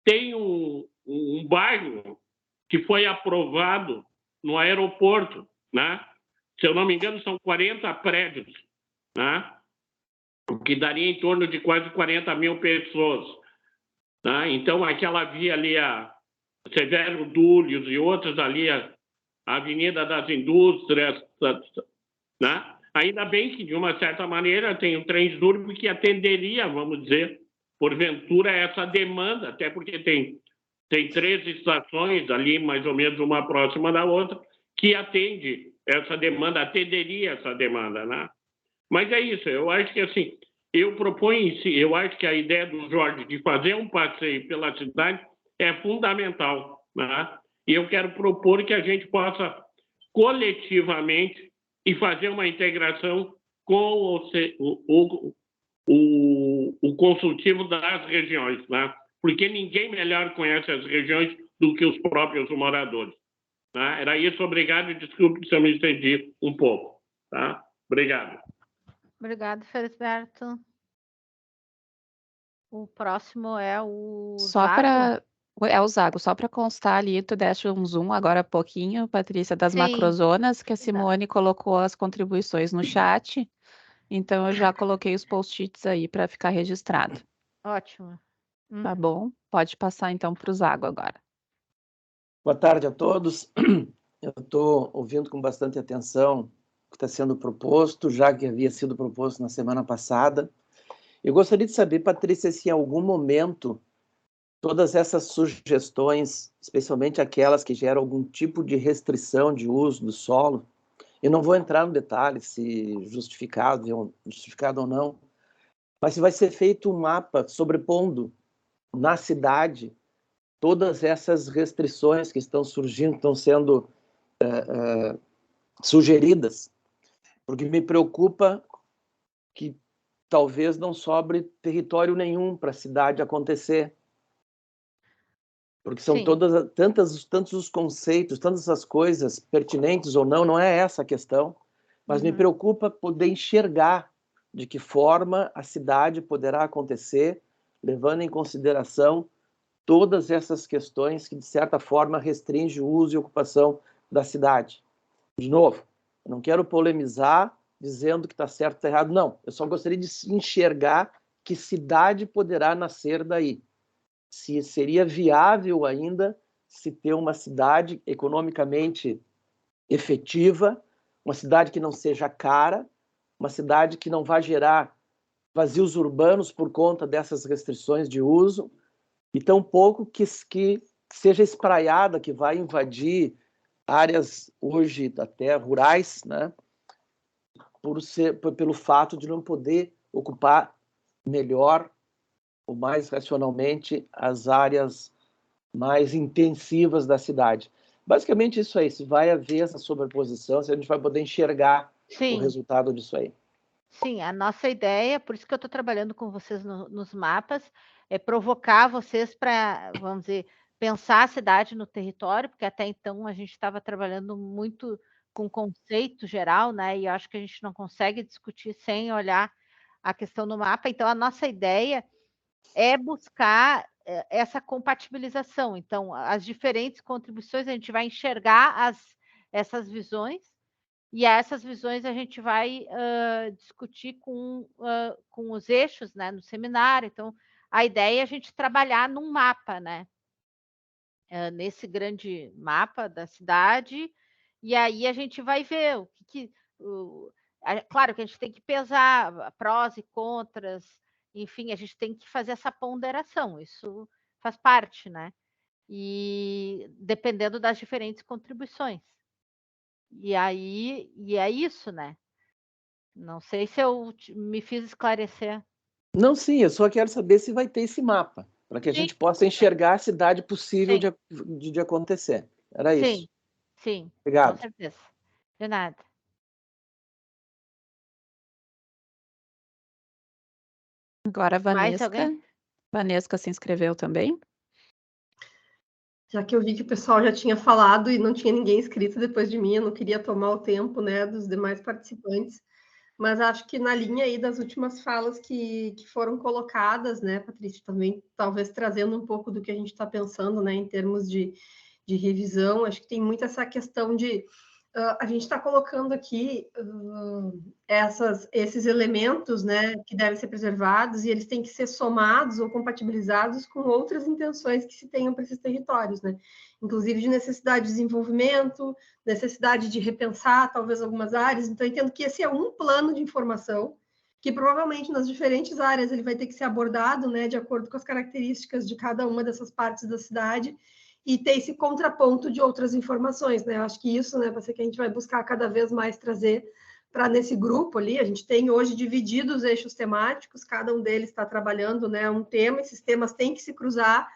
Tem um bairro que foi aprovado no aeroporto, né? Se eu não me engano, são 40 prédios, né? O que daria em torno de quase 40 mil pessoas. Né? Então, aquela via ali, a Severo Dúlios e outras ali, a Avenida das Indústrias, né? Ainda bem que, de uma certa maneira, tem um trem Zurb que atenderia, vamos dizer, porventura, essa demanda, até porque tem 3 estações ali, mais ou menos uma próxima da outra, que atende essa demanda, atenderia essa demanda, né? Mas é isso, eu acho que assim, eu acho que a ideia do Jorge de fazer um passeio pela cidade é fundamental, né? E eu quero propor que a gente possa coletivamente e fazer uma integração com o consultivo das regiões, né? Porque ninguém melhor conhece as regiões do que os próprios moradores. Tá? Era isso, obrigado, e desculpe se eu me estendi um pouco. Tá? Obrigado. Obrigado, Felisberto. O próximo é o Só Zago. para... É o Zago, só para constar ali, tu deste um zoom agora há pouquinho, Patrícia, das Sim, macrozonas, que a exato. Simone colocou as contribuições no chat, então eu já coloquei os post-its aí para ficar registrado. Ótimo. Tá bom? Pode passar então para o Zago agora. Boa tarde a todos. Eu estou ouvindo com bastante atenção o que está sendo proposto, já que havia sido proposto na semana passada. Eu gostaria de saber, Patrícia, se em algum momento todas essas sugestões, especialmente aquelas que geram algum tipo de restrição de uso do solo, eu não vou entrar no detalhe se justificado ou não, mas se vai ser feito um mapa sobrepondo na cidade todas essas restrições que estão surgindo, estão sendo sugeridas, porque me preocupa que talvez não sobre território nenhum para a cidade acontecer, porque são tantos os conceitos, tantas as coisas pertinentes ou não é essa a questão, mas me preocupa poder enxergar de que forma a cidade poderá acontecer, levando em consideração todas essas questões que, de certa forma, restringem o uso e ocupação da cidade. De novo, eu não quero polemizar dizendo que está certo ou está errado, não. Eu só gostaria de enxergar que cidade poderá nascer daí. Se seria viável ainda se ter uma cidade economicamente efetiva, uma cidade que não seja cara, uma cidade que não vá gerar vazios urbanos por conta dessas restrições de uso, e tampouco que seja espraiada, que vai invadir áreas hoje até rurais, né, pelo fato de não poder ocupar melhor ou mais racionalmente as áreas mais intensivas da cidade. Basicamente isso aí, se vai haver essa sobreposição, se a gente vai poder enxergar o resultado disso aí. Sim, a nossa ideia, por isso que eu estou trabalhando com vocês nos mapas, é provocar vocês para, vamos dizer, pensar a cidade no território, porque até então a gente estava trabalhando muito com conceito geral, né? E eu acho que a gente não consegue discutir sem olhar a questão no mapa. Então, a nossa ideia é buscar essa compatibilização. Então, as diferentes contribuições, a gente vai enxergar essas visões, e essas visões a gente vai discutir com os eixos, né, no seminário. Então, a ideia é a gente trabalhar num mapa, né? Nesse grande mapa da cidade, e aí a gente vai ver o que claro que a gente tem que pesar prós e contras, enfim, a gente tem que fazer essa ponderação, isso faz parte, né? E dependendo das diferentes contribuições. E é isso, né? Não sei se eu me fiz esclarecer. Não, sim, eu só quero saber se vai ter esse mapa, para que a gente possa enxergar a cidade possível de acontecer. Era isso. Sim, obrigado. Com certeza. De nada. Agora a Mais alguém? Vanesca. Vanesca se inscreveu também. Já que eu vi que o pessoal já tinha falado e não tinha ninguém inscrito depois de mim, eu não queria tomar o tempo, né, dos demais participantes, mas acho que na linha aí das últimas falas que foram colocadas, né, Patrícia, também talvez trazendo um pouco do que a gente está pensando, né, em termos de revisão, acho que tem muito essa questão de a gente está colocando aqui esses elementos, né, que devem ser preservados, e eles têm que ser somados ou compatibilizados com outras intenções que se tenham para esses territórios, né? Inclusive de necessidade de desenvolvimento, necessidade de repensar talvez algumas áreas. Então, eu entendo que esse é um plano de informação que provavelmente nas diferentes áreas ele vai ter que ser abordado, né, de acordo com as características de cada uma dessas partes da cidade, e ter esse contraponto de outras informações, né? Eu acho que isso, né, vai ser que a gente vai buscar cada vez mais trazer para nesse grupo ali. A gente tem hoje dividido os eixos temáticos, cada um deles está trabalhando, né, um tema, esses temas têm que se cruzar,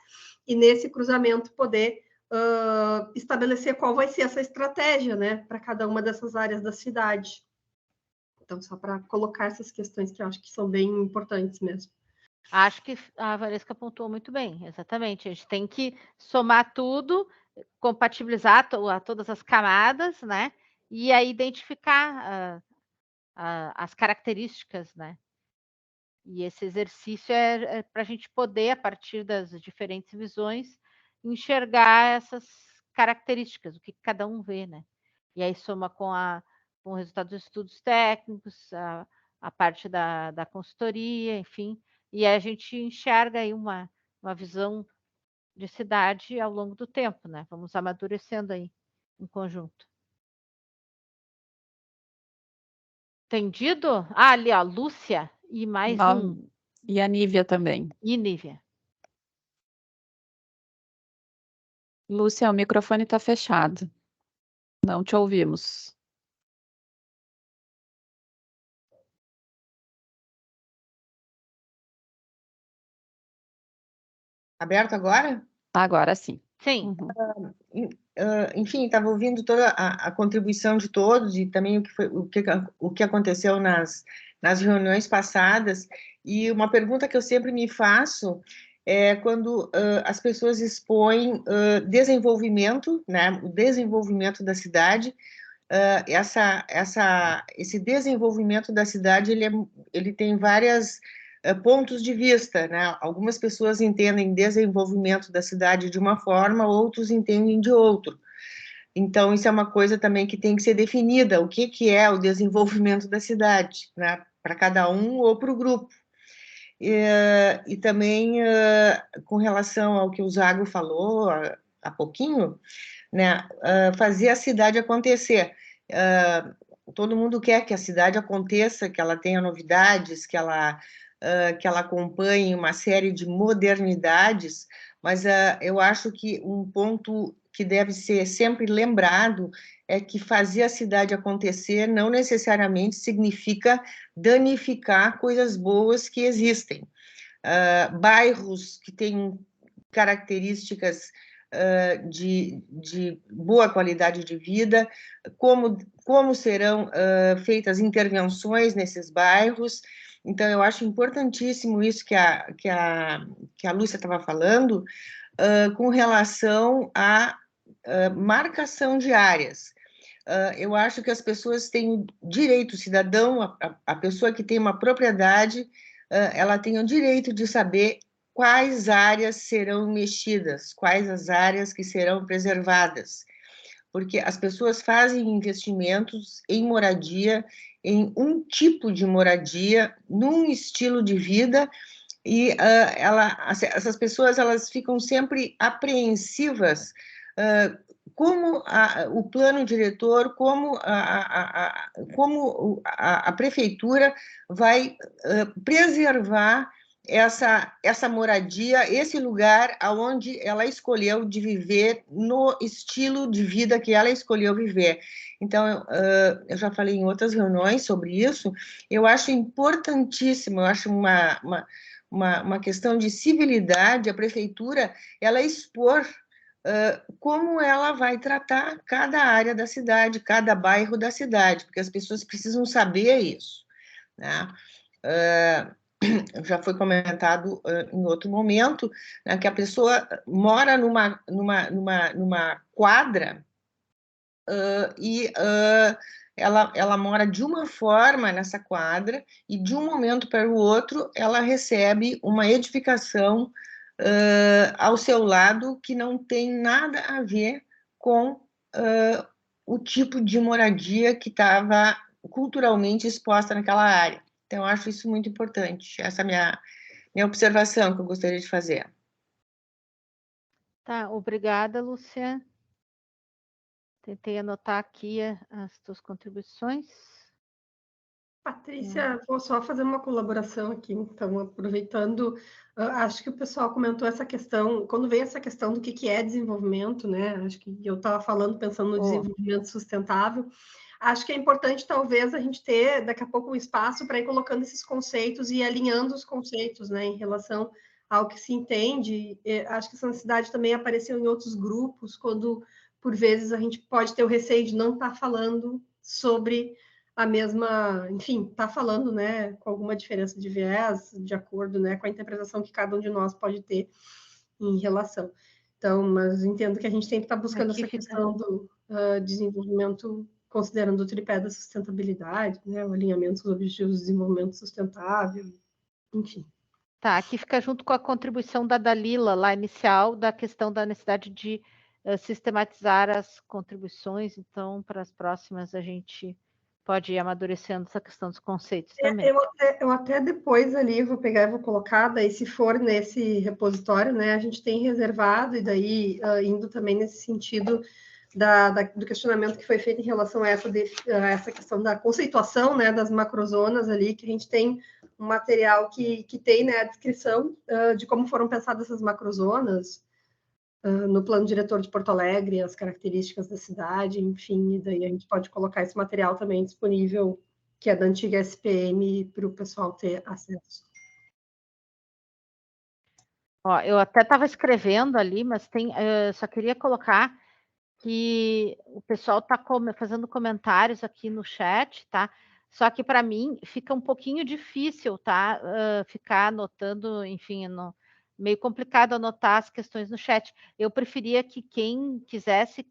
e nesse cruzamento poder estabelecer qual vai ser essa estratégia, né, para cada uma dessas áreas da cidade. Então, só para colocar essas questões que eu acho que são bem importantes mesmo. Acho que a Valesca pontuou muito bem, exatamente. A gente tem que somar tudo, compatibilizar todas as camadas, né? E aí identificar as características, né? E esse exercício é para a gente poder, a partir das diferentes visões, enxergar essas características, o que cada um vê, né? E aí soma com o resultado dos estudos técnicos, a parte da consultoria, enfim, e aí a gente enxerga aí uma visão de cidade ao longo do tempo, né? Vamos amadurecendo aí em conjunto. Entendido? Ah, ali, ó, Lúcia e mais um. E a Nívia também. E Nívia. Lúcia, o microfone está fechado. Não te ouvimos. Aberto agora? Agora sim. Sim. Enfim, estava ouvindo toda a contribuição de todos e também o que aconteceu nas reuniões passadas. E uma pergunta que eu sempre me faço é quando as pessoas expõem desenvolvimento, né, o desenvolvimento da cidade. Esse desenvolvimento da cidade ele tem várias pontos de vista, né? Algumas pessoas entendem desenvolvimento da cidade de uma forma, outros entendem de outro. Então, isso é uma coisa também que tem que ser definida, o que é o desenvolvimento da cidade, né? Para cada um ou para o grupo. E também, com relação ao que o Zago falou há pouquinho, né? Fazer a cidade acontecer. Todo mundo quer que a cidade aconteça, que ela tenha novidades, que ela acompanhe uma série de modernidades, mas eu acho que um ponto que deve ser sempre lembrado é que fazer a cidade acontecer não necessariamente significa danificar coisas boas que existem. Bairros que têm características de boa qualidade de vida, como serão feitas intervenções nesses bairros. Então, eu acho importantíssimo isso que a Lúcia estava falando, com relação à marcação de áreas. Eu acho que as pessoas têm direito, o cidadão, a pessoa que tem uma propriedade, ela tem o direito de saber quais áreas serão mexidas, quais as áreas que serão preservadas, porque as pessoas fazem investimentos em moradia, em um tipo de moradia, num estilo de vida, e essas pessoas elas ficam sempre apreensivas, como o plano diretor, como a prefeitura vai preservar essa moradia, esse lugar onde ela escolheu de viver, no estilo de vida que ela escolheu viver. Então, eu já falei em outras reuniões sobre isso, eu acho importantíssimo, eu acho uma questão de civilidade, a prefeitura, ela expor como ela vai tratar cada área da cidade, cada bairro da cidade, porque as pessoas precisam saber isso, né? Já foi comentado em outro momento, né, que a pessoa mora numa quadra e ela mora de uma forma nessa quadra e de um momento para o outro ela recebe uma edificação ao seu lado que não tem nada a ver com o tipo de moradia que estava culturalmente exposta naquela área. Então, eu acho isso muito importante. Essa é a minha observação que eu gostaria de fazer. Tá, obrigada, Lúcia. Tentei anotar aqui as tuas contribuições. Patrícia, vou só fazer uma colaboração aqui, então, aproveitando, acho que o pessoal comentou essa questão, quando vem essa questão do que é desenvolvimento, né, acho que eu estava falando, pensando no desenvolvimento sustentável, acho que é importante, talvez, a gente ter, daqui a pouco, um espaço para ir colocando esses conceitos e alinhando os conceitos, né, em relação ao que se entende. Acho que essa necessidade também apareceu em outros grupos, quando, por vezes, a gente pode ter o receio de não estar falando sobre a mesma, enfim, está falando, né, com alguma diferença de viés, de acordo, né, com a interpretação que cada um de nós pode ter em relação. Então, mas entendo que a gente sempre está buscando essa questão do desenvolvimento, considerando o tripé da sustentabilidade, né, o alinhamento dos objetivos de desenvolvimento sustentável, enfim. Tá, aqui fica junto com a contribuição da Dalila, lá inicial, da questão da necessidade de sistematizar as contribuições, então, para as próximas a gente pode ir amadurecendo essa questão dos conceitos também. Eu até depois ali vou pegar e vou colocar, daí se for nesse repositório, né, a gente tem reservado, e daí indo também nesse sentido do questionamento que foi feito em relação a essa questão da conceituação, né, das macrozonas ali, que a gente tem um material que tem, né, a descrição de como foram pensadas essas macrozonas, no plano diretor de Porto Alegre, as características da cidade, enfim, e daí a gente pode colocar esse material também disponível, que é da antiga SPM, para o pessoal ter acesso. Ó, eu até estava escrevendo ali, mas só queria colocar que o pessoal está fazendo comentários aqui no chat, tá? Só que para mim fica um pouquinho difícil, tá? Ficar anotando, enfim, meio complicado anotar as questões no chat. Eu preferia que quem quisesse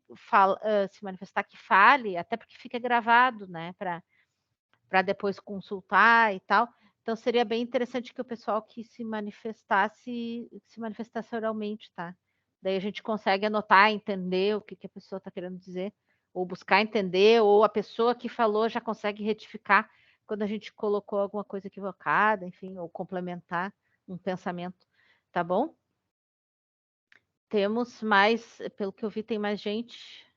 se manifestar, que fale, até porque fica gravado, né? Para depois consultar e tal. Então seria bem interessante que o pessoal que se manifestasse oralmente, tá? Daí a gente consegue anotar, entender o que a pessoa está querendo dizer, ou buscar entender, ou a pessoa que falou já consegue retificar quando a gente colocou alguma coisa equivocada, enfim, ou complementar um pensamento, tá bom? Temos mais, pelo que eu vi, tem mais gente.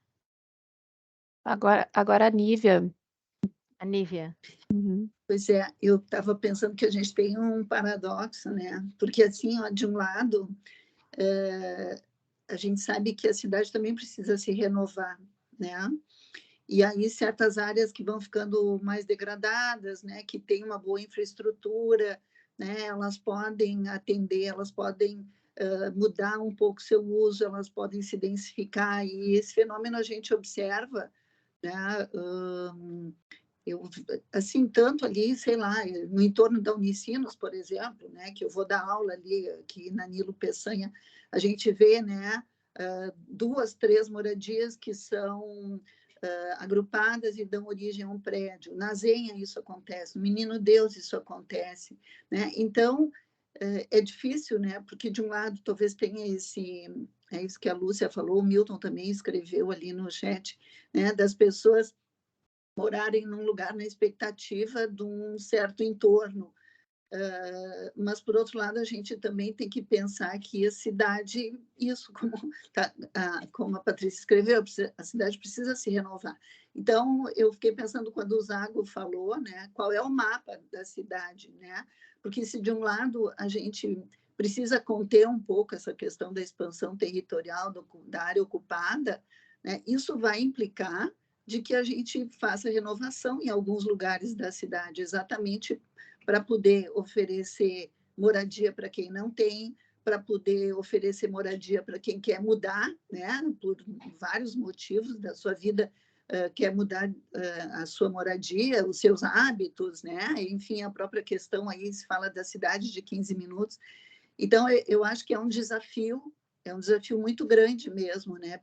Agora a Nívia. A Nívia. Uhum. Pois é, eu estava pensando que a gente tem um paradoxo, né? Porque, assim, ó, de um lado, a gente sabe que a cidade também precisa se renovar, né? E aí certas áreas que vão ficando mais degradadas, né? Que tem uma boa infraestrutura, né? Elas podem atender, elas podem mudar um pouco seu uso, elas podem se densificar, e esse fenômeno a gente observa, né? Eu, assim, tanto ali, sei lá, no entorno da Unicinos, por exemplo, né, que eu vou dar aula ali, aqui na Nilo Peçanha, a gente vê, né, 2, 3 moradias que são agrupadas e dão origem a um prédio. Na Zenha isso acontece, no Menino Deus isso acontece, né? Então, é difícil, né, porque de um lado talvez tenha é isso que a Lúcia falou, o Milton também escreveu ali no chat, né, das pessoas morarem num lugar na expectativa de um certo entorno. Mas, por outro lado, a gente também tem que pensar que a cidade, como a Patrícia escreveu, a cidade precisa se renovar. Então, eu fiquei pensando quando o Zago falou, né, qual é o mapa da cidade, né? Porque se de um lado a gente precisa conter um pouco essa questão da expansão territorial da área ocupada, né, isso vai implicar de que a gente faça renovação em alguns lugares da cidade, exatamente para poder oferecer moradia para quem não tem, para poder oferecer moradia para quem quer mudar, né, por vários motivos da sua vida, quer mudar a sua moradia, os seus hábitos, né, enfim, a própria questão aí se fala da cidade de 15 minutos. Então, eu acho que é um desafio muito grande mesmo, né,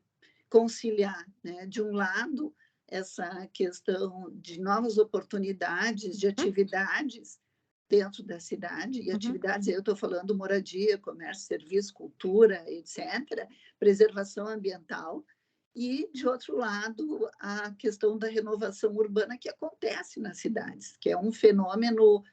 conciliar, né, de um lado, essa questão de novas oportunidades, de atividades dentro da cidade, e atividades, eu estou falando moradia, comércio, serviço, cultura, etc., preservação ambiental, e, de outro lado, a questão da renovação urbana que acontece nas cidades, que é um fenômeno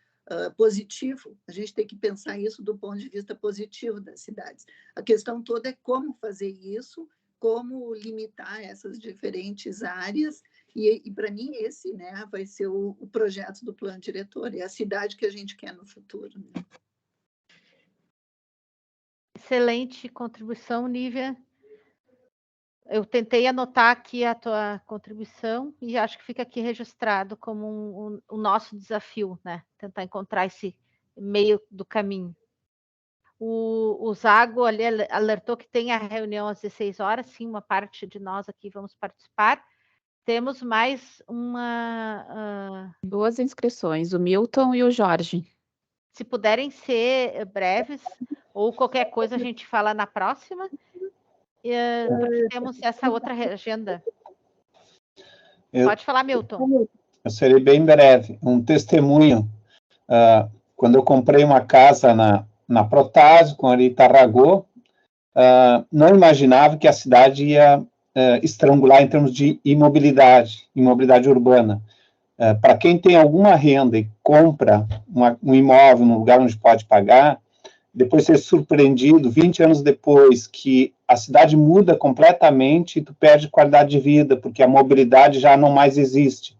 positivo. A gente tem que pensar isso do ponto de vista positivo das cidades. A questão toda é como fazer isso, como limitar essas diferentes áreas, e para mim esse, né, vai ser o projeto do plano diretor, é a cidade que a gente quer no futuro. Né? Excelente contribuição, Nívia. Eu tentei anotar aqui a tua contribuição e acho que fica aqui registrado como o nosso desafio, né? Tentar encontrar esse meio do caminho. O Zago ali alertou que tem a reunião às 16 horas, sim, uma parte de nós aqui vamos participar. Temos mais duas inscrições, o Milton e o Jorge. Se puderem ser breves, ou qualquer coisa a gente fala na próxima, porque temos essa outra agenda. Pode falar, Milton. Eu serei bem breve. Um testemunho. Quando eu comprei uma casa na Protásio, com ali Tarragô, não imaginava que a cidade ia estrangular em termos de imobilidade urbana. Para quem tem alguma renda e compra um imóvel num lugar onde pode pagar, depois ser surpreendido 20 anos depois que a cidade muda completamente e tu perde qualidade de vida, porque a mobilidade já não mais existe.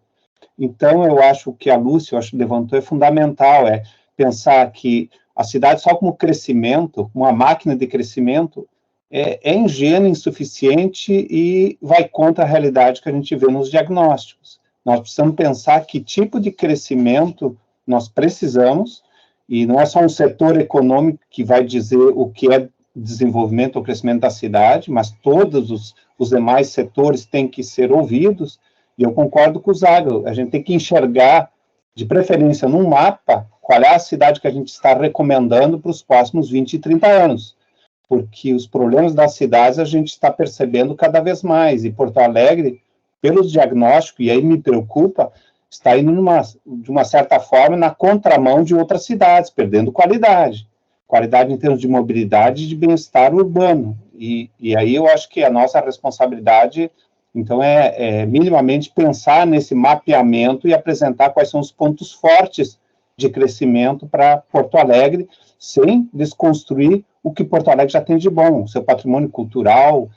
Então, eu acho que a Lúcia levantou é fundamental, é pensar que a cidade só como crescimento, uma máquina de crescimento, é ingênua, insuficiente e vai contra a realidade que a gente vê nos diagnósticos. Nós precisamos pensar que tipo de crescimento nós precisamos, e não é só um setor econômico que vai dizer o que é desenvolvimento ou crescimento da cidade, mas todos os demais setores têm que ser ouvidos, e eu concordo com o Zago, a gente tem que enxergar, de preferência num mapa, qual é a cidade que a gente está recomendando para os próximos 20 e 30 anos, porque os problemas das cidades a gente está percebendo cada vez mais, e Porto Alegre, pelos diagnósticos, e aí me preocupa, está indo de uma certa forma na contramão de outras cidades, perdendo qualidade em termos de mobilidade e de bem-estar urbano, e aí eu acho que a nossa responsabilidade, então, é minimamente pensar nesse mapeamento e apresentar quais são os pontos fortes de crescimento para Porto Alegre, sem desconstruir o que Porto Alegre já tem de bom, o seu patrimônio cultural,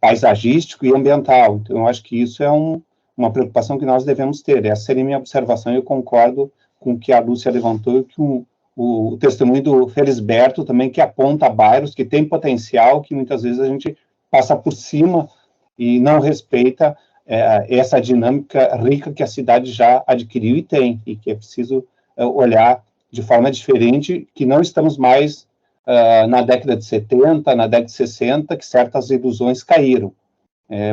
paisagístico e ambiental. Então, eu acho que isso é uma preocupação que nós devemos ter. Essa seria a minha observação, e eu concordo com o que a Lúcia levantou, e que o testemunho do Felisberto também, que aponta bairros que têm potencial, que muitas vezes a gente passa por cima e não respeita essa dinâmica rica que a cidade já adquiriu e tem, e que é preciso olhar de forma diferente, que não estamos mais na década de 70, na década de 60, que certas ilusões caíram.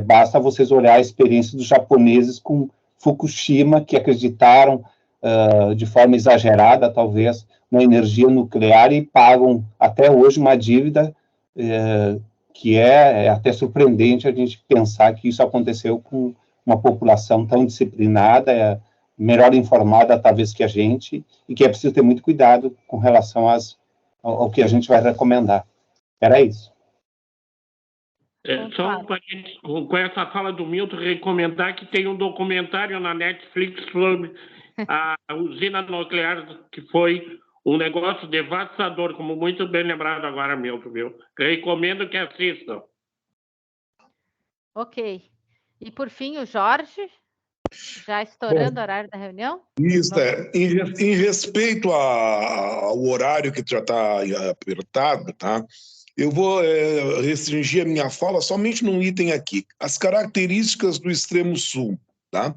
Basta vocês olhar a experiência dos japoneses com Fukushima, que acreditaram de forma exagerada, talvez, na energia nuclear e pagam até hoje uma dívida que é até surpreendente a gente pensar que isso aconteceu com uma população tão disciplinada, melhor informada talvez que a gente, e que é preciso ter muito cuidado com relação ao que a gente vai recomendar. Era isso. Só com essa fala do Milton, recomendar que tem um documentário na Netflix sobre a usina nuclear, que foi um negócio devastador, como muito bem lembrado agora, Milton, viu? Recomendo que assistam. Ok. E, por fim, o Jorge, já estourando o horário da reunião? Isso, em respeito ao horário que já está apertado, tá? Eu vou restringir a minha fala somente num item aqui, as características do extremo sul. Tá?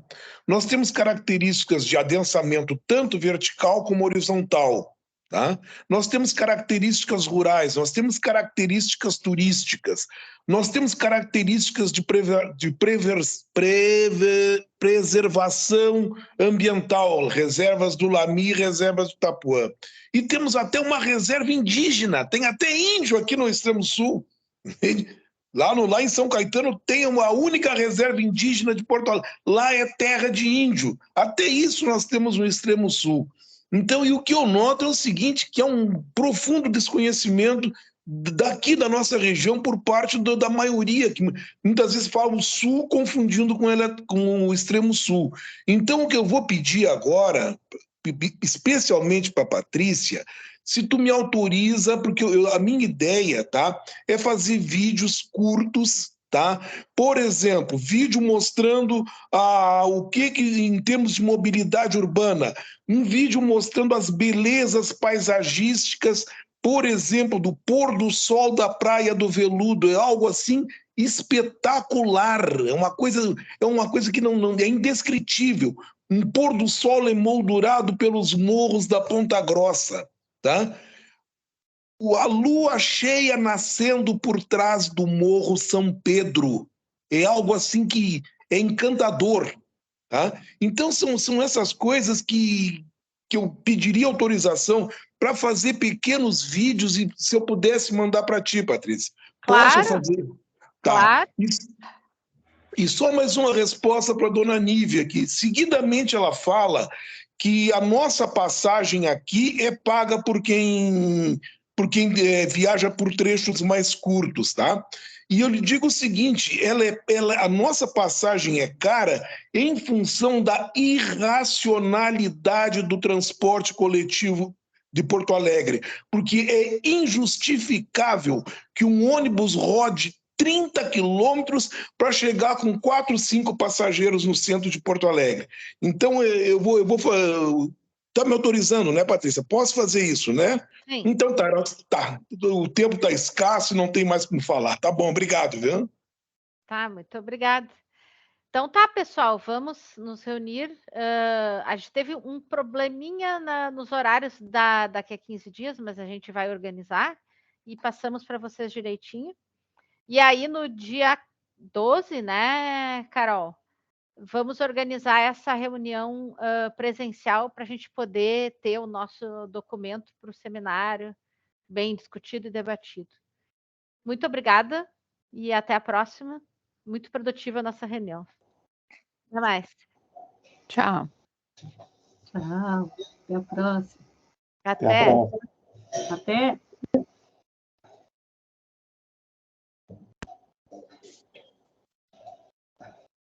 Nós temos características de adensamento tanto vertical como horizontal. Tá? Nós temos características rurais, nós temos características turísticas, nós temos características de preservação ambiental, reservas do Lami, reservas do Itapuã. E temos até uma reserva indígena, tem até índio aqui no extremo sul. Lá em São Caetano tem uma única reserva indígena de Porto Alegre. Lá é terra de índio. Até isso nós temos no extremo sul. Então, e o que eu noto é o seguinte, que é um profundo desconhecimento daqui da nossa região por parte da maioria, que muitas vezes fala o sul confundindo com o extremo sul. Então, o que eu vou pedir agora, especialmente para a Patrícia, se tu me autoriza, porque a minha ideia, tá, é fazer vídeos curtos, tá? Por exemplo, vídeo mostrando o que em termos de mobilidade urbana, um vídeo mostrando as belezas paisagísticas, por exemplo, do pôr do sol da Praia do Veludo, é algo assim espetacular, é uma coisa que não é indescritível, um pôr do sol emoldurado pelos morros da Ponta Grossa, tá? a lua cheia nascendo por trás do Morro São Pedro. É algo assim que é encantador. Tá? Então, são essas coisas que eu pediria autorização para fazer pequenos vídeos, e se eu pudesse mandar para ti, Patrícia. Claro, Posso fazer? Tá. claro. E só mais uma resposta para a dona Nívia aqui. Seguidamente ela fala que a nossa passagem aqui é paga por quem viaja por trechos mais curtos, tá? E eu lhe digo o seguinte, a nossa passagem é cara em função da irracionalidade do transporte coletivo de Porto Alegre, porque é injustificável que um ônibus rode 30 quilômetros para chegar com 4, 5 passageiros no centro de Porto Alegre. Então, eu vou tá me autorizando, né, Patrícia? Posso fazer isso, né? Sim. Então tá. O tempo está escasso e não tem mais como falar. Tá bom, obrigado, viu? Tá, muito obrigada. Então tá, pessoal, vamos nos reunir. A gente teve um probleminha nos horários daqui a 15 dias, mas a gente vai organizar e passamos para vocês direitinho. E aí, no dia 12, né, Carol? Vamos organizar essa reunião presencial para a gente poder ter o nosso documento para o seminário bem discutido e debatido. Muito obrigada e até a próxima. Muito produtiva a nossa reunião. Até mais. Tchau. Tchau. Até a próxima. Até. Até.